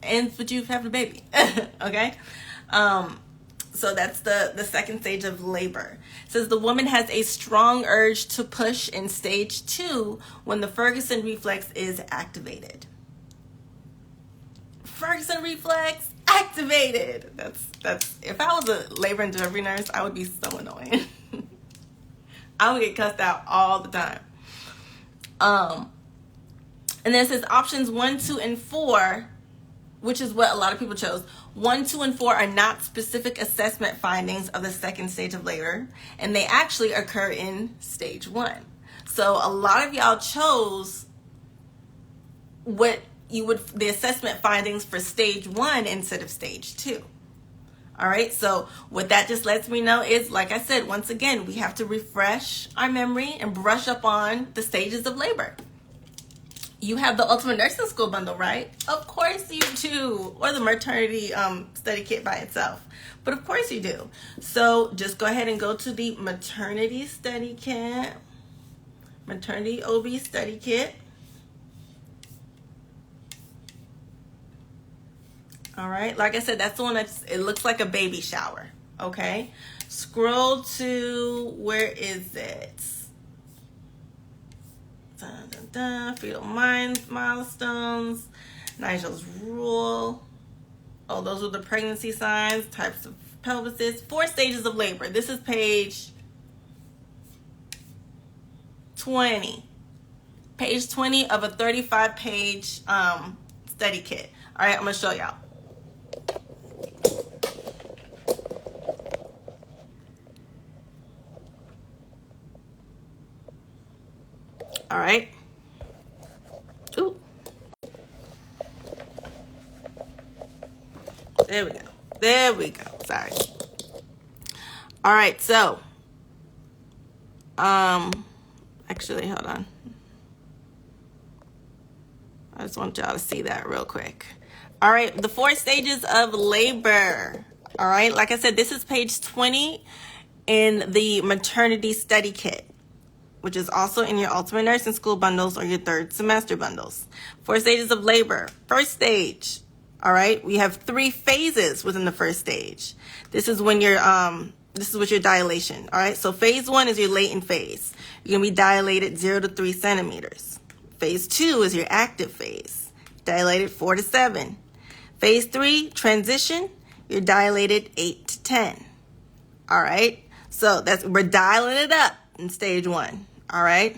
Ends with you having a baby, okay? So that's the second stage of labor. It says the woman has a strong urge to push in stage 2 when the Ferguson reflex is activated. Ferguson reflex activated. That's if I was a labor and delivery nurse, I would be so annoying. I would get cussed out all the time. And then it says options 1, 2, and 4, which is what a lot of people chose. 1, 2, and 4 are not specific assessment findings of the second stage of labor, and they actually occur in stage 1. So a lot of y'all chose the assessment findings for stage 1 instead of stage 2. All right, so what that just lets me know is, like I said, once again, we have to refresh our memory and brush up on the stages of labor. You have the Ultimate Nursing School bundle, right? Of course you do. Or the Maternity study kit by itself. But of course you do. So just go ahead and go to the Maternity study kit. Maternity OB study kit. All right. Like I said, that's the one it looks like a baby shower. Okay. Scroll to, where is it? Dun, dun, dun. Fetal milestones, Nigel's rule. Oh, those are the pregnancy signs, types of pelvises, 4 stages of labor. This is page 20. Page 20 of a 35-page study kit. All right, I'm going to show y'all. All right. Ooh. There we go. There we go. Sorry. All right, so actually, hold on. I just want y'all to see that real quick. All right, the 4 stages of labor. All right, like I said, this is page 20 in the maternity study kit, which is also in your ultimate nursing school bundles or your 3rd semester bundles. 4 stages of labor. First stage. All right, we have 3 phases within the first stage. This is when you're this is with your dilation. All right, so phase 1 is your latent phase. You're gonna be dilated 0 to 3 centimeters. Phase 2 is your active phase, dilated 4 to 7. Phase 3, transition, you're dilated 8 to 10. All right, so we're dialing it up in stage 1. All right,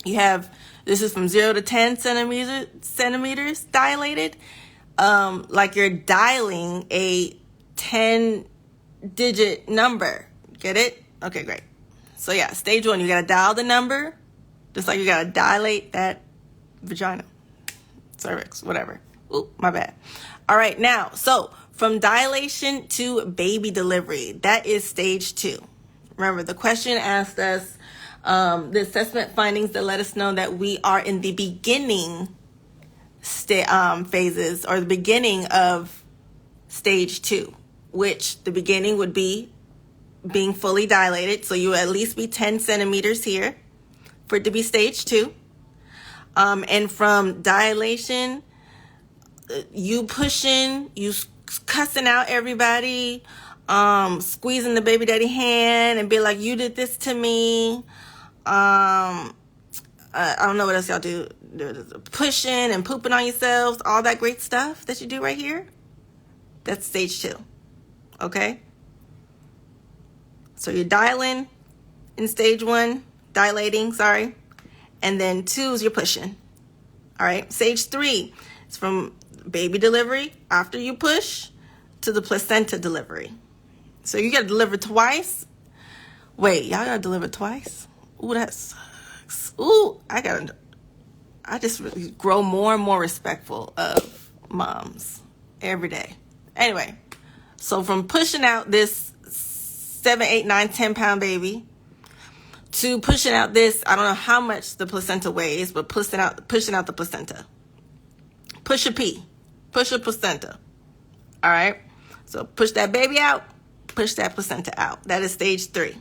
this is from 0 to 10 centimeters dilated, like you're dialing a 10-digit number. Get it? Okay, great. So yeah, stage 1, you gotta dial the number, just like you gotta dilate that vagina, cervix, whatever. Ooh, my bad. All right, now, so from dilation to baby delivery, that is stage 2. Remember, the question asked us the assessment findings that let us know that we are in the beginning phases, or the beginning of stage 2, which the beginning would be being fully dilated. So you would at least be 10 centimeters here for it to be stage 2. And from dilation, you pushing, you cussing out everybody, squeezing the baby daddy hand and be like, you did this to me. I don't know what else y'all do. Pushing and pooping on yourselves, all that great stuff that you do right here. That's stage 2. Okay? So you're dilating in stage 1, dilating, sorry. And then 2 is you're pushing. All right? Stage 3 is from baby delivery after you push to the placenta delivery. So you got to deliver twice. Wait, y'all got to deliver twice? Ooh, that sucks. Ooh, I just really grow more and more respectful of moms every day. Anyway, so from pushing out this 7, 8, 9, 10-pound baby to pushing out this, I don't know how much the placenta weighs, but pushing out the placenta. Push a P. Push a placenta. All right? So push that baby out, push that placenta out. That is stage 3.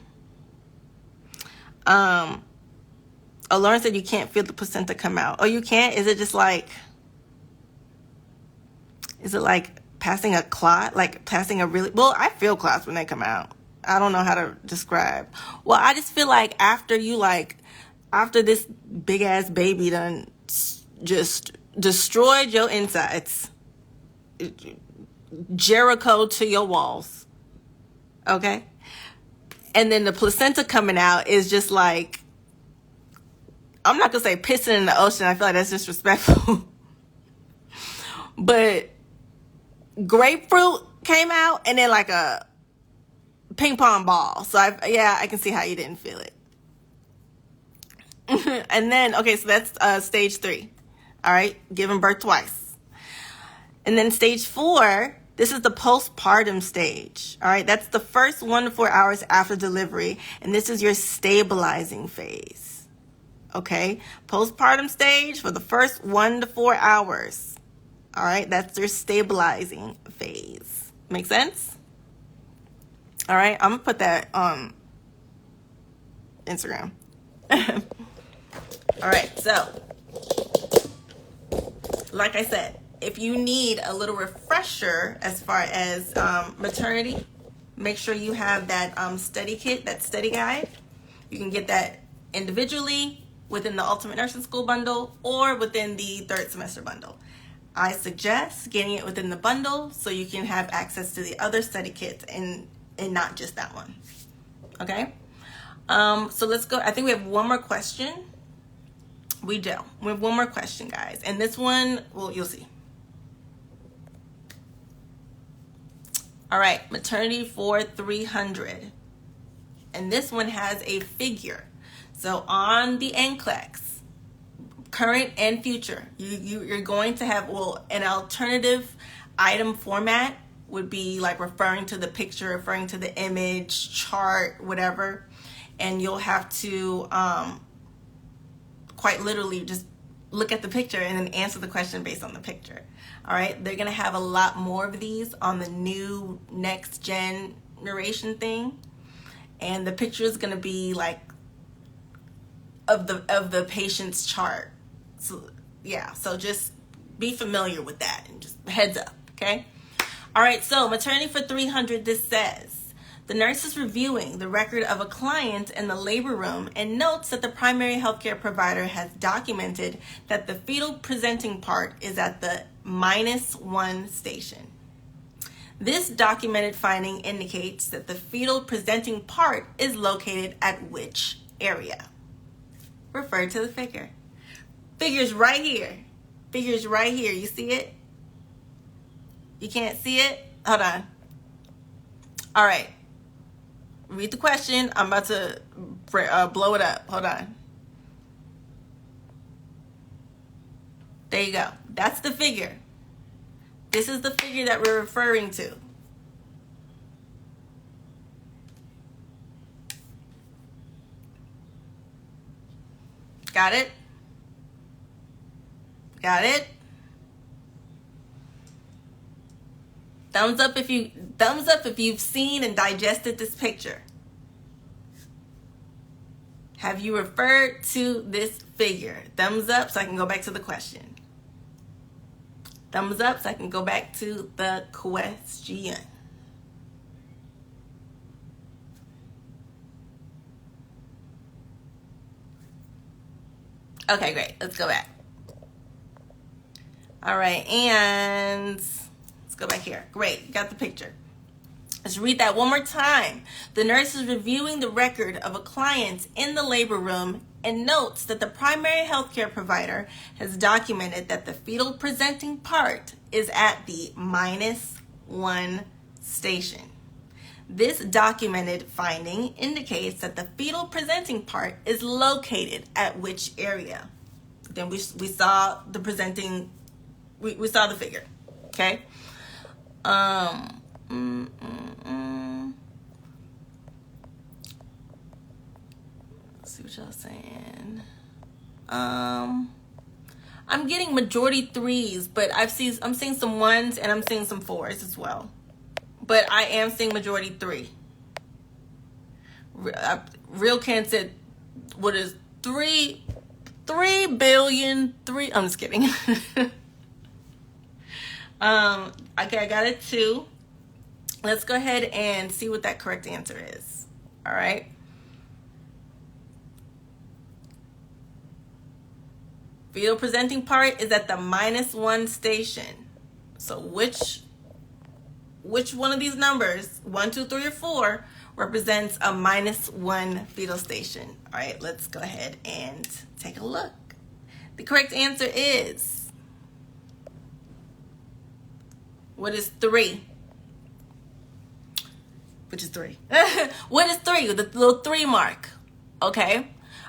Lauren said you can't feel the placenta come out. Oh, you can't? Is it like passing a clot? Like passing a really... Well, I feel clots when they come out. I don't know how to describe. Well, I just feel like after this big-ass baby done just destroyed your insides, Jericho to your walls, okay? And then the placenta coming out is just like, I'm not going to say pissing in the ocean. I feel like that's disrespectful. But grapefruit came out and then like a ping pong ball. So I can see how you didn't feel it. And then, okay, so that's stage 3. All right, giving birth twice. And then stage 4, this is the postpartum stage. All right, that's the first 1 to 4 hours after delivery. And this is your stabilizing phase. Okay, postpartum stage for the first 1 to 4 hours. All right, that's your stabilizing phase. Make sense? All right, I'm going to put that on Instagram. All right, so like I said, if you need a little refresher as far as maternity, make sure you have that study kit, that study guide. You can get that individually within the Ultimate Nursing School bundle or within the 3rd semester bundle. I suggest getting it within the bundle so you can have access to the other study kits and not just that one. Okay? So let's go. I think we have one more question. We do. We have one more question, guys. And this one, well, you'll see. All right, maternity for 300. And this one has a figure. So on the NCLEX, current and future, you're going to have, an alternative item format would be like referring to the picture, referring to the image, chart, whatever. And you'll have to quite literally just look at the picture and then answer the question based on the picture. All right, they're gonna have a lot more of these on the new next generation thing, and the picture is gonna be like of the patient's chart. So yeah, so just be familiar with that and just heads up, okay? All right, so Maternity for 300, this says, the nurse is reviewing the record of a client in the labor room and notes that the primary healthcare provider has documented that the fetal presenting part is at the -1 station. This documented finding indicates that the fetal presenting part is located at which area? Refer to the figure. Figure's right here. Figure's right here. You see it? You can't see it? Hold on. All right. Read the question. I'm about to blow it up. Hold on. There you go. That's the figure. This is the figure that we're referring to. Got it? Got it? Thumbs up if you've seen and digested this picture. Have you referred to this figure? Thumbs up so I can go back to the question. Thumbs up so I can go back to the question. Okay, great. Let's go back. All right, and let's go back here. Great, got the picture. Let's read that one more time. The nurse is reviewing the record of a client in the labor room and notes that the primary healthcare provider has documented that the fetal presenting part is at the -1 station. This documented finding indicates that the fetal presenting part is located at which area? Then we saw the presenting, we saw the figure, okay? Let's see what y'all saying. I'm getting majority 3s, but I'm seeing some 1s and I'm seeing some 4s as well. But I am seeing majority 3. Real Ken said, what is 3 billion? I'm just kidding. Okay, I got it 2. Let's go ahead and see what that correct answer is. All right. Fetal presenting part is at the -1 station. So which one of these numbers, 1, 2, 3, or 4, represents a -1 fetal station? All right, let's go ahead and take a look. The correct answer is, what is 3? Which is 3? What is 3? The little 3 mark. Okay.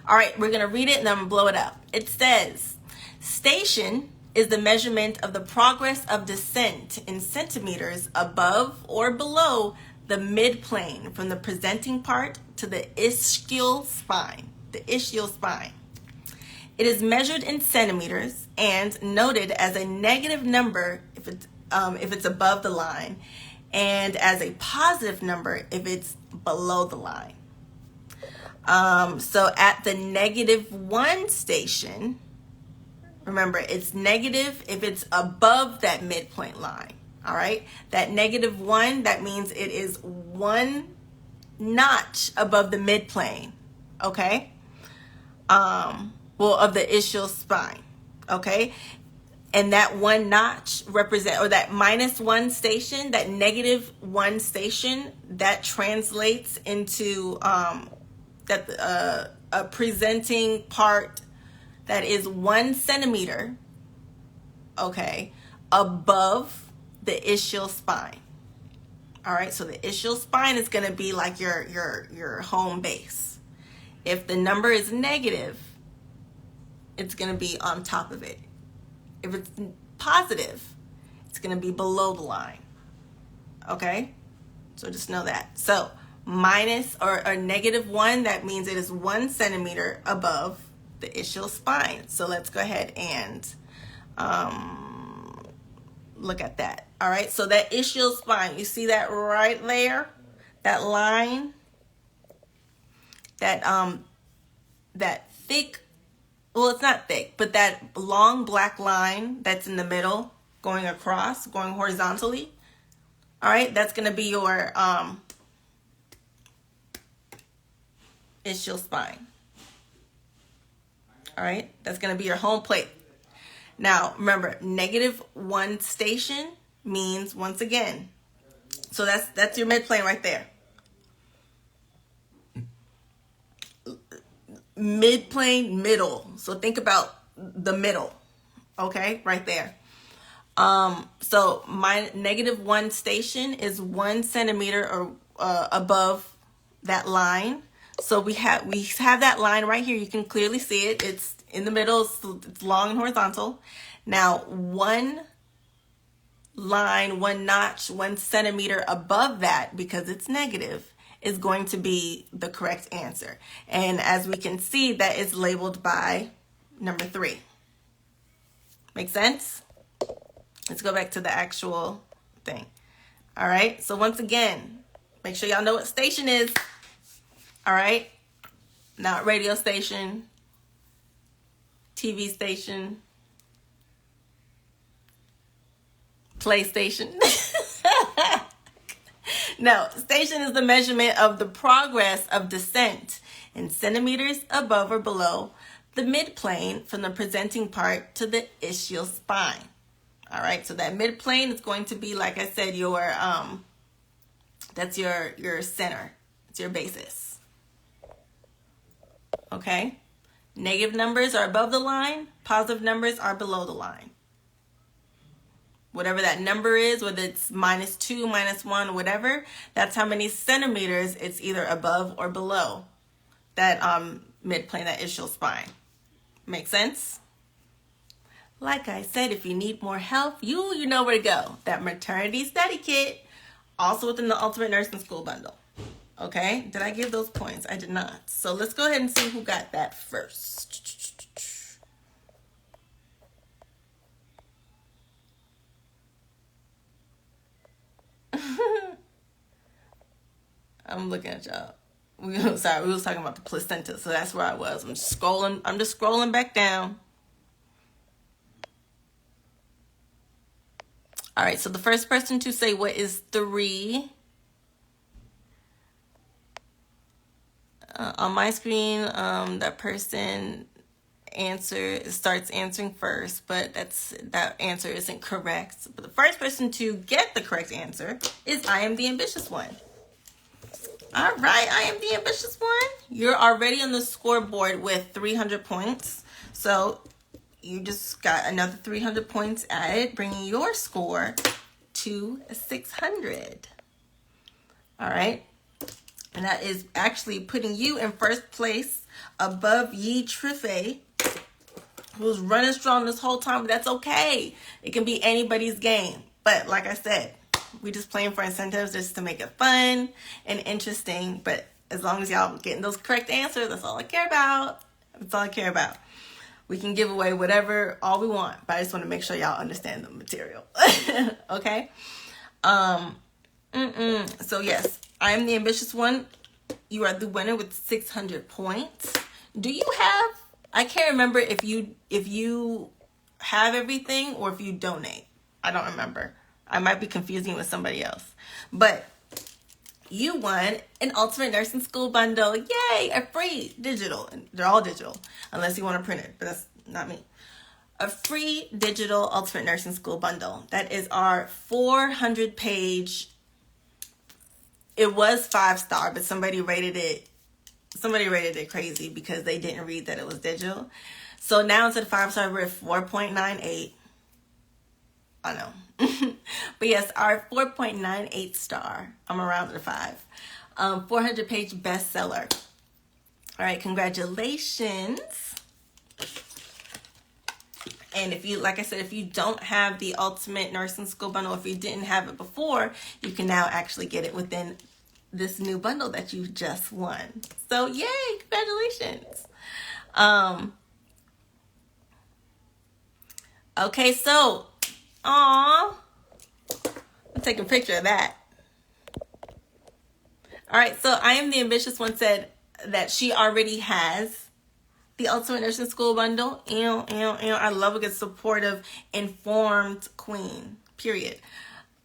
All right, we're going to read it and then I'm going to blow it up. It says, station is the measurement of the progress of descent in centimeters above or below the midplane from the presenting part to the ischial spine. The ischial spine. It is measured in centimeters and noted as a negative number if it's above the line, and as a positive number if it's below the line. So at the -1 station, remember, it's negative if it's above that midpoint line. All right, that -1, that means it is 1 notch above the midplane. Okay, of the ischial spine. Okay, and that 1 notch represent, or that -1 station, that -1 station, that translates into a presenting part that is 1 centimeter, okay, above the ischial spine. All right, so the ischial spine is going to be like your home base. If the number is negative, it's going to be on top of it. If it's positive, it's going to be below the line. Okay? So just know that. So minus or -1, that means it is 1 centimeter above the ischial spine. So let's go ahead and look at that. All right, so that ischial spine, you see that right there? That line, that thick, well, it's not thick, but that long black line that's in the middle, going across, going horizontally. All right, that's going to be your ischial spine. All right, that's going to be your home plate. Now, remember, -1 station means, once again, so that's your midplane right there. Midplane, middle. So think about the middle, okay, right there. So my -1 station is 1 centimeter or above that line. So we have that line right here. You can clearly see it. It's in the middle. It's long and horizontal. Now, one line, one notch, 1 centimeter above that, because it's negative, is going to be the correct answer. And as we can see, that is labeled by number 3. Make sense? Let's go back to the actual thing. All right. So once again, make sure y'all know what station is. All right. Not radio station, TV station, PlayStation. No, station is the measurement of the progress of descent in centimeters above or below the midplane from the presenting part to the ischial spine. All right, so that midplane is going to be, like I said, your that's your center. It's your basis. Okay? Negative numbers are above the line, positive numbers are below the line. Whatever that number is, whether it's -2, -1, whatever, that's how many centimeters it's either above or below that midplane, that ischial spine. Make sense? Like I said, if you need more help, you know where to go. That maternity study kit, also within the Ultimate Nursing School bundle. Okay? Did I give those points? I did not. So let's go ahead and see who got that first. I'm looking at y'all. Sorry, we was talking about the placenta, so that's where I was. I'm just scrolling back down. All right, so the first person to say what is 3 on my screen, that person starts answering first, but that answer isn't correct. But the first person to get the correct answer is I am the ambitious one. All right, I am the ambitious one. You're already on the scoreboard with 300 points. So you just got another 300 points added, bringing your score to 600. All right. And that is actually putting you in first place above Yi Triffe, who's running strong this whole time. But that's okay. It can be anybody's game. But like I said, we just playing for incentives just to make it fun and interesting. But as long as y'all getting those correct answers, that's all I care about. That's all I care about. We can give away whatever, all we want. But I just want to make sure y'all understand the material. Okay? So yes, I am the ambitious one. You are the winner with 600 points. Do you have, I can't remember if you have everything or if you donate. I don't remember. I might be confusing with somebody else. But you won an Ultimate Nursing School bundle. Yay! A free digital. They're all digital, unless you want to print it, but that's not me. A free digital Ultimate Nursing School bundle. That is our 400-page. It was 5-star, but somebody rated it crazy because they didn't read that it was digital. So now instead of 5-star, we're at 4.98. I know. But yes, our 4.98 star, I'm around to 5, 400-page bestseller. All right, congratulations. And if you, like I said, if you don't have the Ultimate Nursing School Bundle, if you didn't have it before, you can now actually get it within this new bundle that you just won. So yay, congratulations. Okay, so, I'm taking a picture of that. All right, so I Am the Ambitious One said that she already has the Ultimate Nursing School Bundle. I love a good, supportive, informed queen, period.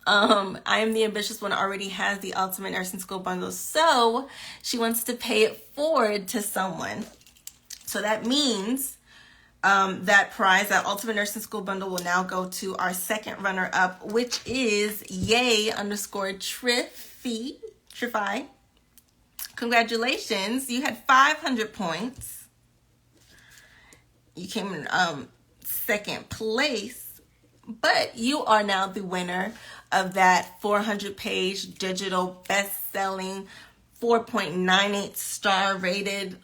I Am the Ambitious One already has the Ultimate Nursing School Bundle, so she wants to pay it forward to someone. So that means that prize, that Ultimate Nursing School Bundle, will now go to our second runner-up, which is Triffy. Congratulations. You had 500 points. You came in second place, but you are now the winner of that 400-page digital best-selling 4.98 star rated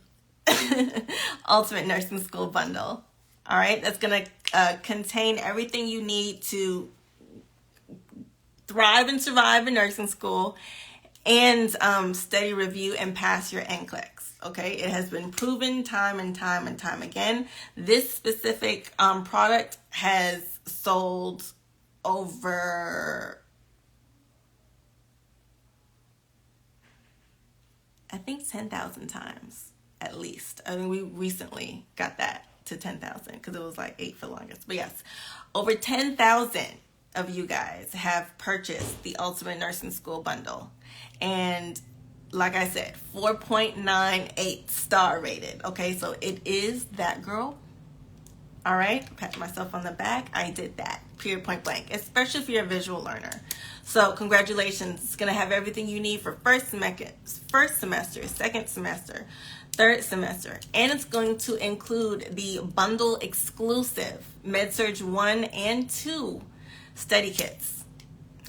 Ultimate Nursing School Bundle. All right, that's going to contain everything you need to thrive and survive in nursing school and study, review, and pass your NCLEX. Okay, it has been proven time and time again. This specific product has sold over, I think, 10,000 times at least. I mean, we recently got that to 10,000 because it was like 8 for the longest. But yes, over 10,000 of you guys have purchased the Ultimate Nursing School Bundle. And like I said, 4.98 star rated. Okay, so it is that girl. All right, pat myself on the back. I did that, period, point blank, especially if you're a visual learner. So congratulations. It's going to have everything you need for first semester, second semester, third semester. And it's going to include the bundle exclusive MedSurg 1 and 2 study kits.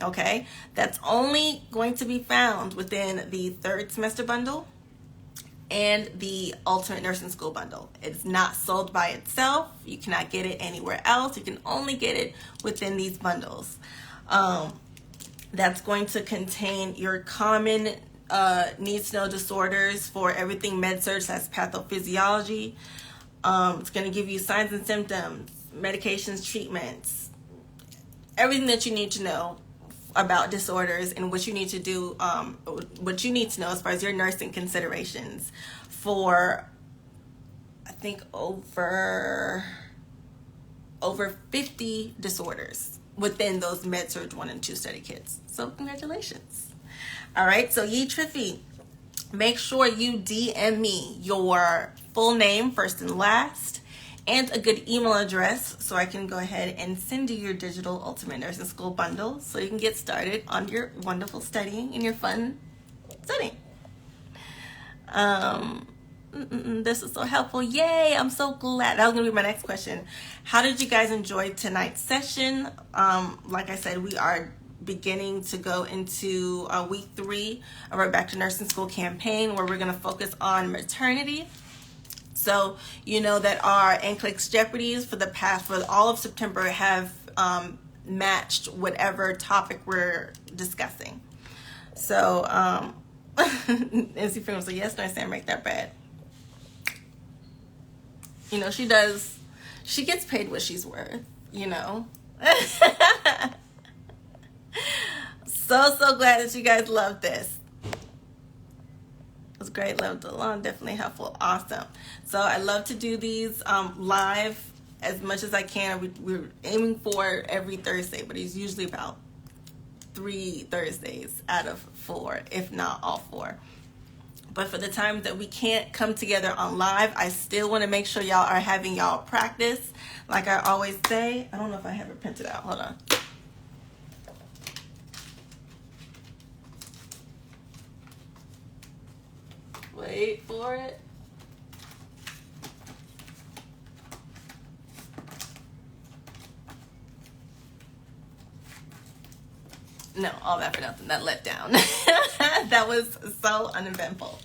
Okay, that's only going to be found within the third semester bundle and the Ultimate Nursing School Bundle. It's not sold by itself. You cannot get it anywhere else. You can only get it within these bundles. That's going to contain your common needs to know disorders for everything med-surg, that's pathophysiology. It's going to give you signs and symptoms, medications, treatments, everything that you need to know about disorders and what you need to do, what you need to know as far as your nursing considerations for, I think, over 50 disorders within those MedSurg 1 and 2 study kits. So congratulations. All right, so Triffy, make sure you DM me your full name, first and last, and a good email address so I can go ahead and send you your digital Ultimate Nursing School Bundle so you can get started on your wonderful studying and your fun studying. This is so helpful. Yay, I'm so glad. That was going to be my next question. How did you guys enjoy tonight's session? Like I said, we are beginning to go into week 3 of our Back to Nursing School campaign where we're going to focus on maternity. So you know that our NCLEX Jeopardies for all of September have matched whatever topic we're discussing. So NC Freedom said, yes, Nurse Sam, make that bad. You know, she does. She gets paid what she's worth, you know. So glad that you guys love this. It was great. Loved it along. Definitely helpful. Awesome. So I love to do these live as much as I can. We're aiming for every Thursday, but it's usually about 3 Thursdays out of 4, if not all 4. But for the times that we can't come together on live, I still want to make sure y'all are having y'all practice. Like I always say, I don't know if I have it printed out. Hold on. Wait for it. No, all that for nothing. That let down. That was so uneventful.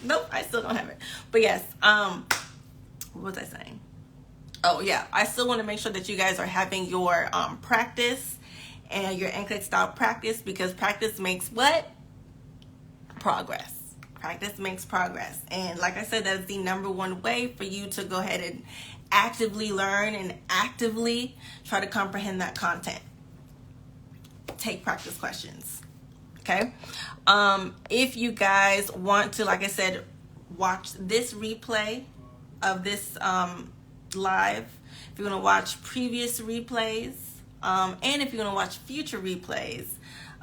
Nope, I still don't have it. But yes, what was I saying? Oh yeah, I still want to make sure that you guys are having your practice and your NCLEX style practice, because practice makes what? Progress. Practice makes progress. And like I said, that's the number one way for you to go ahead and actively learn and actively try to comprehend that content. Take practice questions. Okay? If you guys want to, like I said, watch this replay of this live, if you want to watch previous replays, and if you want to watch future replays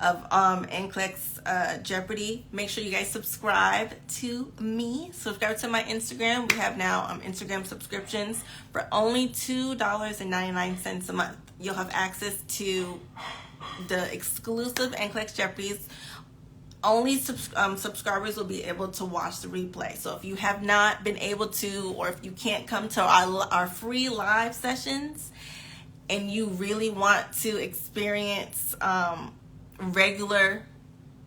of NCLEX Jeopardy, make sure you guys subscribe to me. Subscribe to my Instagram. We have now Instagram subscriptions for only $2.99 a month. You'll have access to the exclusive NCLEX Jeopardies. Only subscribers will be able to watch the replay. So if you have not been able to, or if you can't come to our free live sessions and you really want to experience regular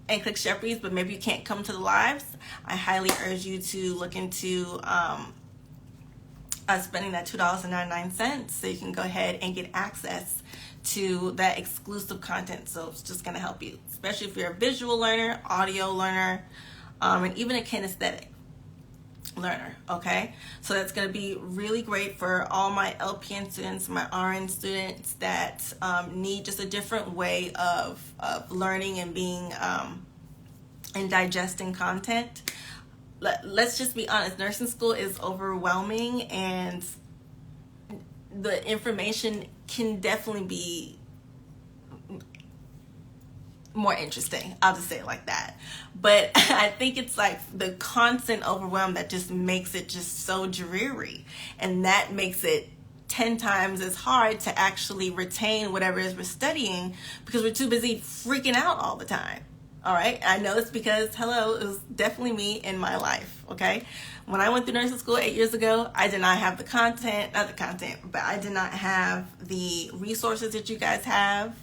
NCLEX Jeopardies, but maybe you can't come to the lives, I highly urge you to look into spending that $2.99 so you can go ahead and get access to that exclusive content. So it's just going to help you, especially if you're a visual learner, audio learner, and even a kinesthetic learner. Okay, so that's going to be really great for all my LPN students, my RN students that need just a different way of learning and being and digesting content. Let's just be honest, nursing school is overwhelming, and the information can definitely be more interesting. I'll just say it like that. But I think it's like the constant overwhelm that just makes it just so dreary. And that makes it 10 times as hard to actually retain whatever it is we're studying, because we're too busy freaking out all the time. All right, I know it's because, hello, it was definitely me in my life, okay? When I went through nursing school 8 years ago, I did not have but I did not have the resources that you guys have.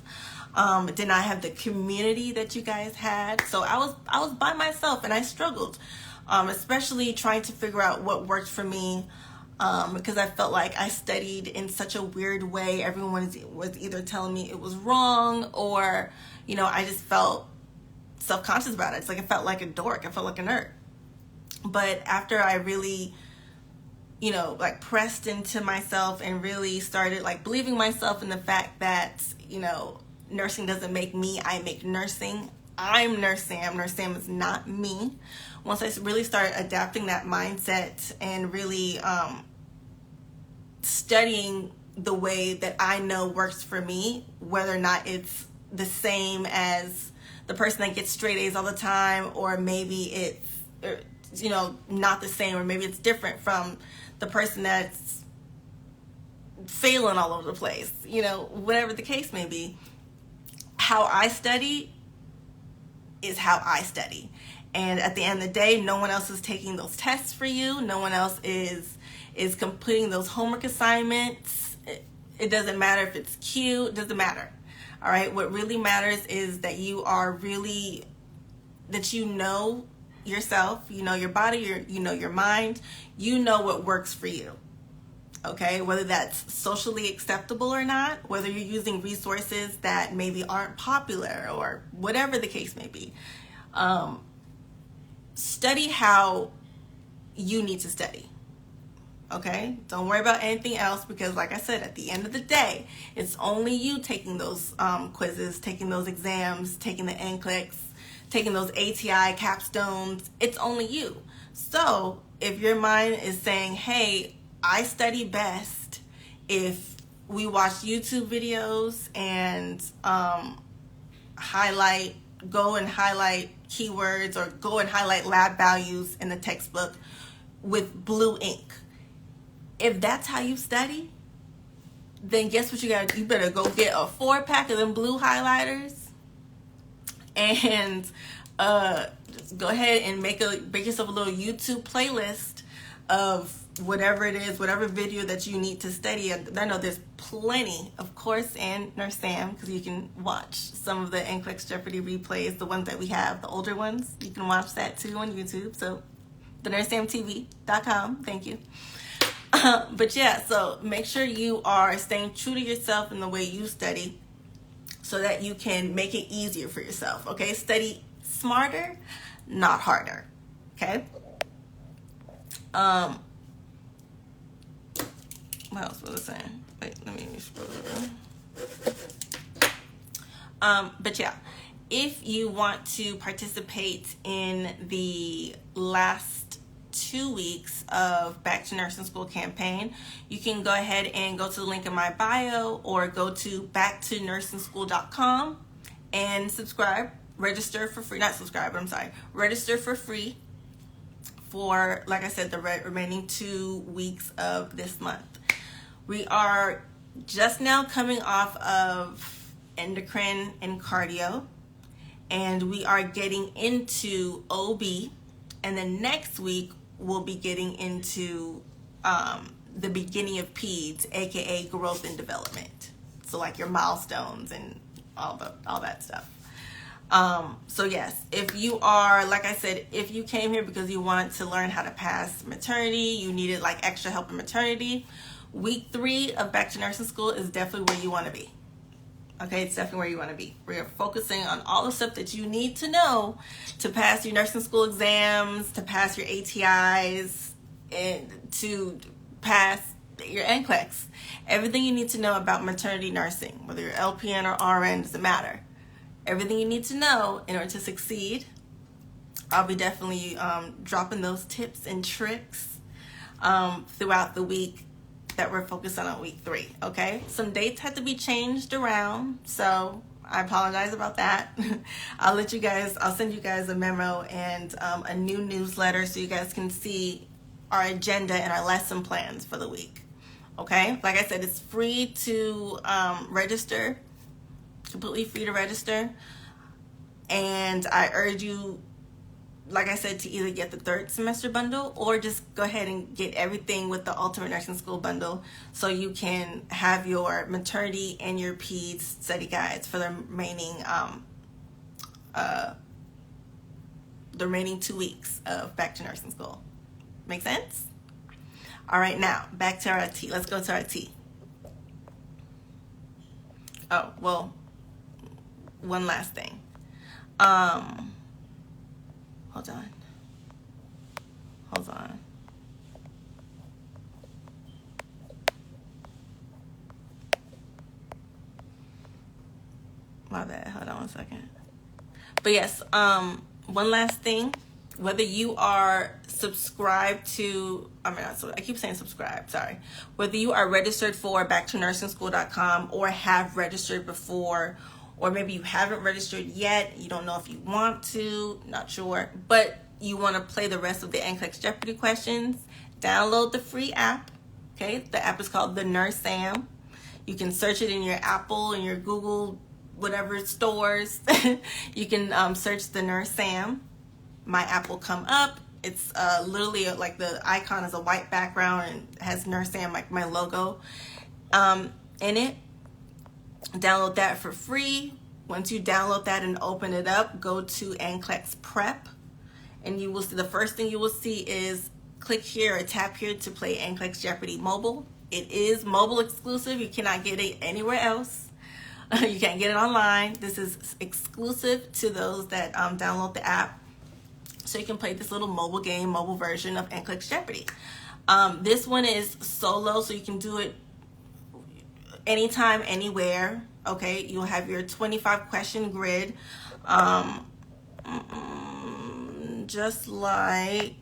Did not have the community that you guys had. So I was by myself, and I struggled, especially trying to figure out what worked for me, because I felt like I studied in such a weird way. Everyone was either telling me it was wrong, or, I just felt self-conscious about it. It's like I felt like a dork. I felt like a nerd. But after I really, pressed into myself and really started believing myself in the fact that, nursing doesn't make me, I make nursing. I'm Nurse Sam. Nurse Sam is not me. Once I really started adapting that mindset and really studying the way that I know works for me, whether or not it's the same as the person that gets straight A's all the time, or maybe it's, not the same, or maybe it's different from the person that's failing all over the place, whatever the case may be. How I study is how I study. And at the end of the day, no one else is taking those tests for you. No one else is completing those homework assignments. It doesn't matter if it's cute. It doesn't matter. All right. What really matters is that you are really, that you know yourself, your body, your mind, what works for you. Okay. Whether that's socially acceptable or not, whether you're using resources that maybe aren't popular, or whatever the case may be. Study how you need to study. Okay, don't worry about anything else, because like I said, at the end of the day, it's only you taking those quizzes, taking those exams, taking the NCLEX, taking those ATI capstones. It's only you. So if your mind is saying, hey, I study best if we watch YouTube videos and go and highlight keywords, or go and highlight lab values in the textbook with blue ink. If that's how you study, then guess what you got? You better go get a 4-pack of them blue highlighters, and just go ahead and make yourself a little YouTube playlist of whatever it is, whatever video that you need to study. I know there's plenty, of course, and Nurse Sam, because you can watch some of the NCLEX Jeopardy replays, the ones that we have, the older ones. You can watch that too on YouTube. So, thenursesamtv.com. Thank you. But yeah, so make sure you are staying true to yourself in the way you study so that you can make it easier for yourself, okay? Study smarter, not harder, okay? What else was I saying? Wait, let me scroll over. But yeah, if you want to participate in the last 2 weeks of Back to Nursing School campaign, you can go ahead and go to the link in my bio or go to backtonursing.school.com and subscribe, register for free, not subscribe, I'm sorry, register for free for, like I said, the remaining 2 weeks of this month. We are just now coming off of endocrine and cardio, and we are getting into OB, and then next week we'll be getting into the beginning of peds, aka growth and development. So like your milestones and all that stuff. So yes, if you are, like I said, if you came here because you wanted to learn how to pass maternity, you needed like extra help in maternity, week 3 of Back to Nursing School is definitely where you want to be. Okay, it's definitely where you want to be. We're focusing on all the stuff that you need to know to pass your nursing school exams, to pass your ATIs, and to pass your NCLEX. Everything you need to know about maternity nursing, whether you're LPN or RN, doesn't matter. Everything you need to know in order to succeed. I'll be definitely dropping those tips and tricks throughout the week that we're focused on week 3, okay? Some dates had to be changed around, so I apologize about that. I'll send you guys a memo and a new newsletter so you guys can see our agenda and our lesson plans for the week, okay? Like I said, it's free to register, completely free to register, and I urge you, like I said, to either get the 3rd semester bundle or just go ahead and get everything with the Ultimate Nursing School bundle so you can have your maternity and your peds study guides for the remaining 2 weeks of Back to Nursing School. Make sense? All right, now back to our T. Let's go to our T. Oh, well, one last thing. Hold on. My bad. Hold on one second. But yes, one last thing. Whether you are subscribed to, I keep saying subscribe, sorry. Whether you are registered for backtonursing.school.com or have registered before, or maybe you haven't registered yet, you don't know if you want to, not sure, but you want to play the rest of the NCLEX Jeopardy questions, download the free app, okay? The app is called the Nurse Sam. You can search it in your Apple and your Google, whatever stores. You can search the Nurse Sam. My app will come up. It's literally like the icon is a white background and has Nurse Sam, like my logo in it. Download that for free. Once you download that and open it up, go to NCLEX Prep, and you will see, the first thing you will see is click here or tap here to play NCLEX Jeopardy mobile. It is mobile exclusive. You cannot get it anywhere else. You can't get it online. This is exclusive to those that download the app. So you can play this little mobile version of NCLEX Jeopardy. This one is solo, so you can do it anytime, anywhere. Okay, you'll have your 25 question grid, just like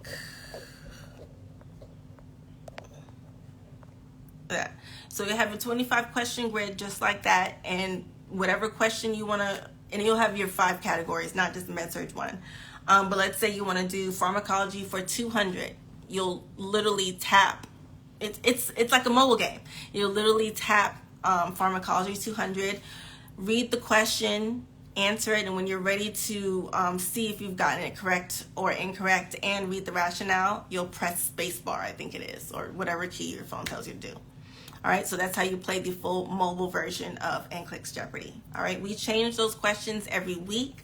that. So you have a 25 question grid just like that, and whatever question you want to, and you'll have your 5 categories, not just med-surg one. But let's say you want to do pharmacology for 200. You'll literally tap. It's like a mobile game. You'll literally tap pharmacology 200, read the question, answer it, and when you're ready to see if you've gotten it correct or incorrect and read the rationale, you'll press spacebar, I think it is, or whatever key your phone tells you to do. All right, so that's how you play the full mobile version of NCLEX Jeopardy. All right, we change those questions every week.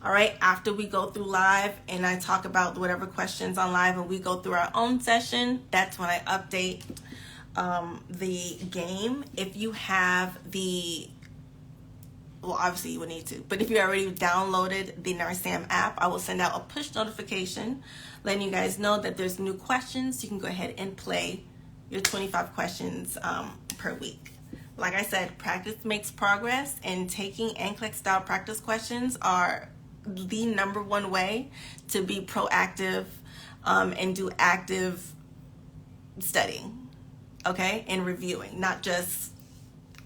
All right, after we go through live and I talk about whatever questions on live and we go through our own session, that's when I update the game. If you have well, obviously you would need to, but if you already downloaded the NurseSam app, I will send out a push notification letting you guys know that there's new questions. You can go ahead and play your 25 questions per week. Like I said, practice makes progress, and taking NCLEX style practice questions are the number one way to be proactive and do active studying, okay, and reviewing, not just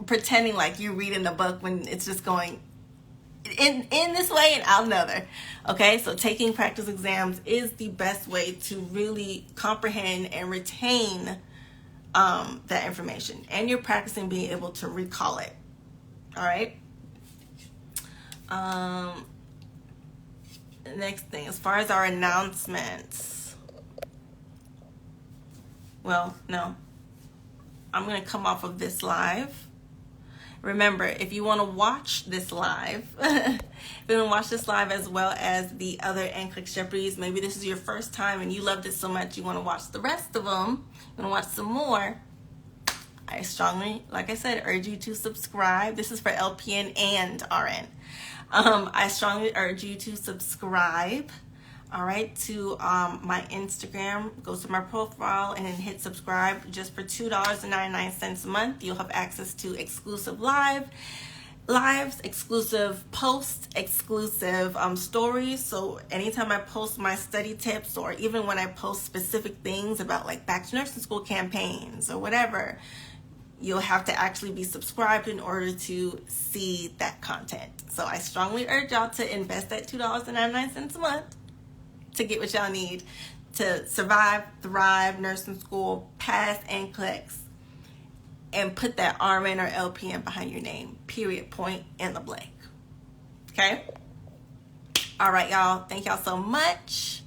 pretending like you're reading the book when it's just going in this way and out another. Okay, so taking practice exams is the best way to really comprehend and retain that information, and you're practicing being able to recall it. All right. Next thing, as far as our announcements, well, no, I'm going to come off of this live. Remember, if you want to watch this live, if you want to watch this live as well as the other NCLEX Jeopardies, maybe this is your first time and you loved it so much you want to watch the rest of them, you want to watch some more, I strongly, like I said, urge you to subscribe. This is for LPN and RN. I strongly urge you to subscribe, all right, to my Instagram. Go to my profile and then hit subscribe. Just for $2.99 a month, you'll have access to exclusive lives, exclusive posts, exclusive stories. So anytime I post my study tips, or even when I post specific things about like back to nursing school campaigns or whatever, you'll have to actually be subscribed in order to see that content. So I strongly urge y'all to invest that $2.99 a month to get what y'all need to survive, thrive, nursing school, pass NCLEX, and put that RN or LPN behind your name, period, point, and the blank. Okay? All right, y'all. Thank y'all so much.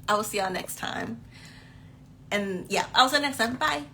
I will see y'all next time. And yeah, I'll see you next time. Bye.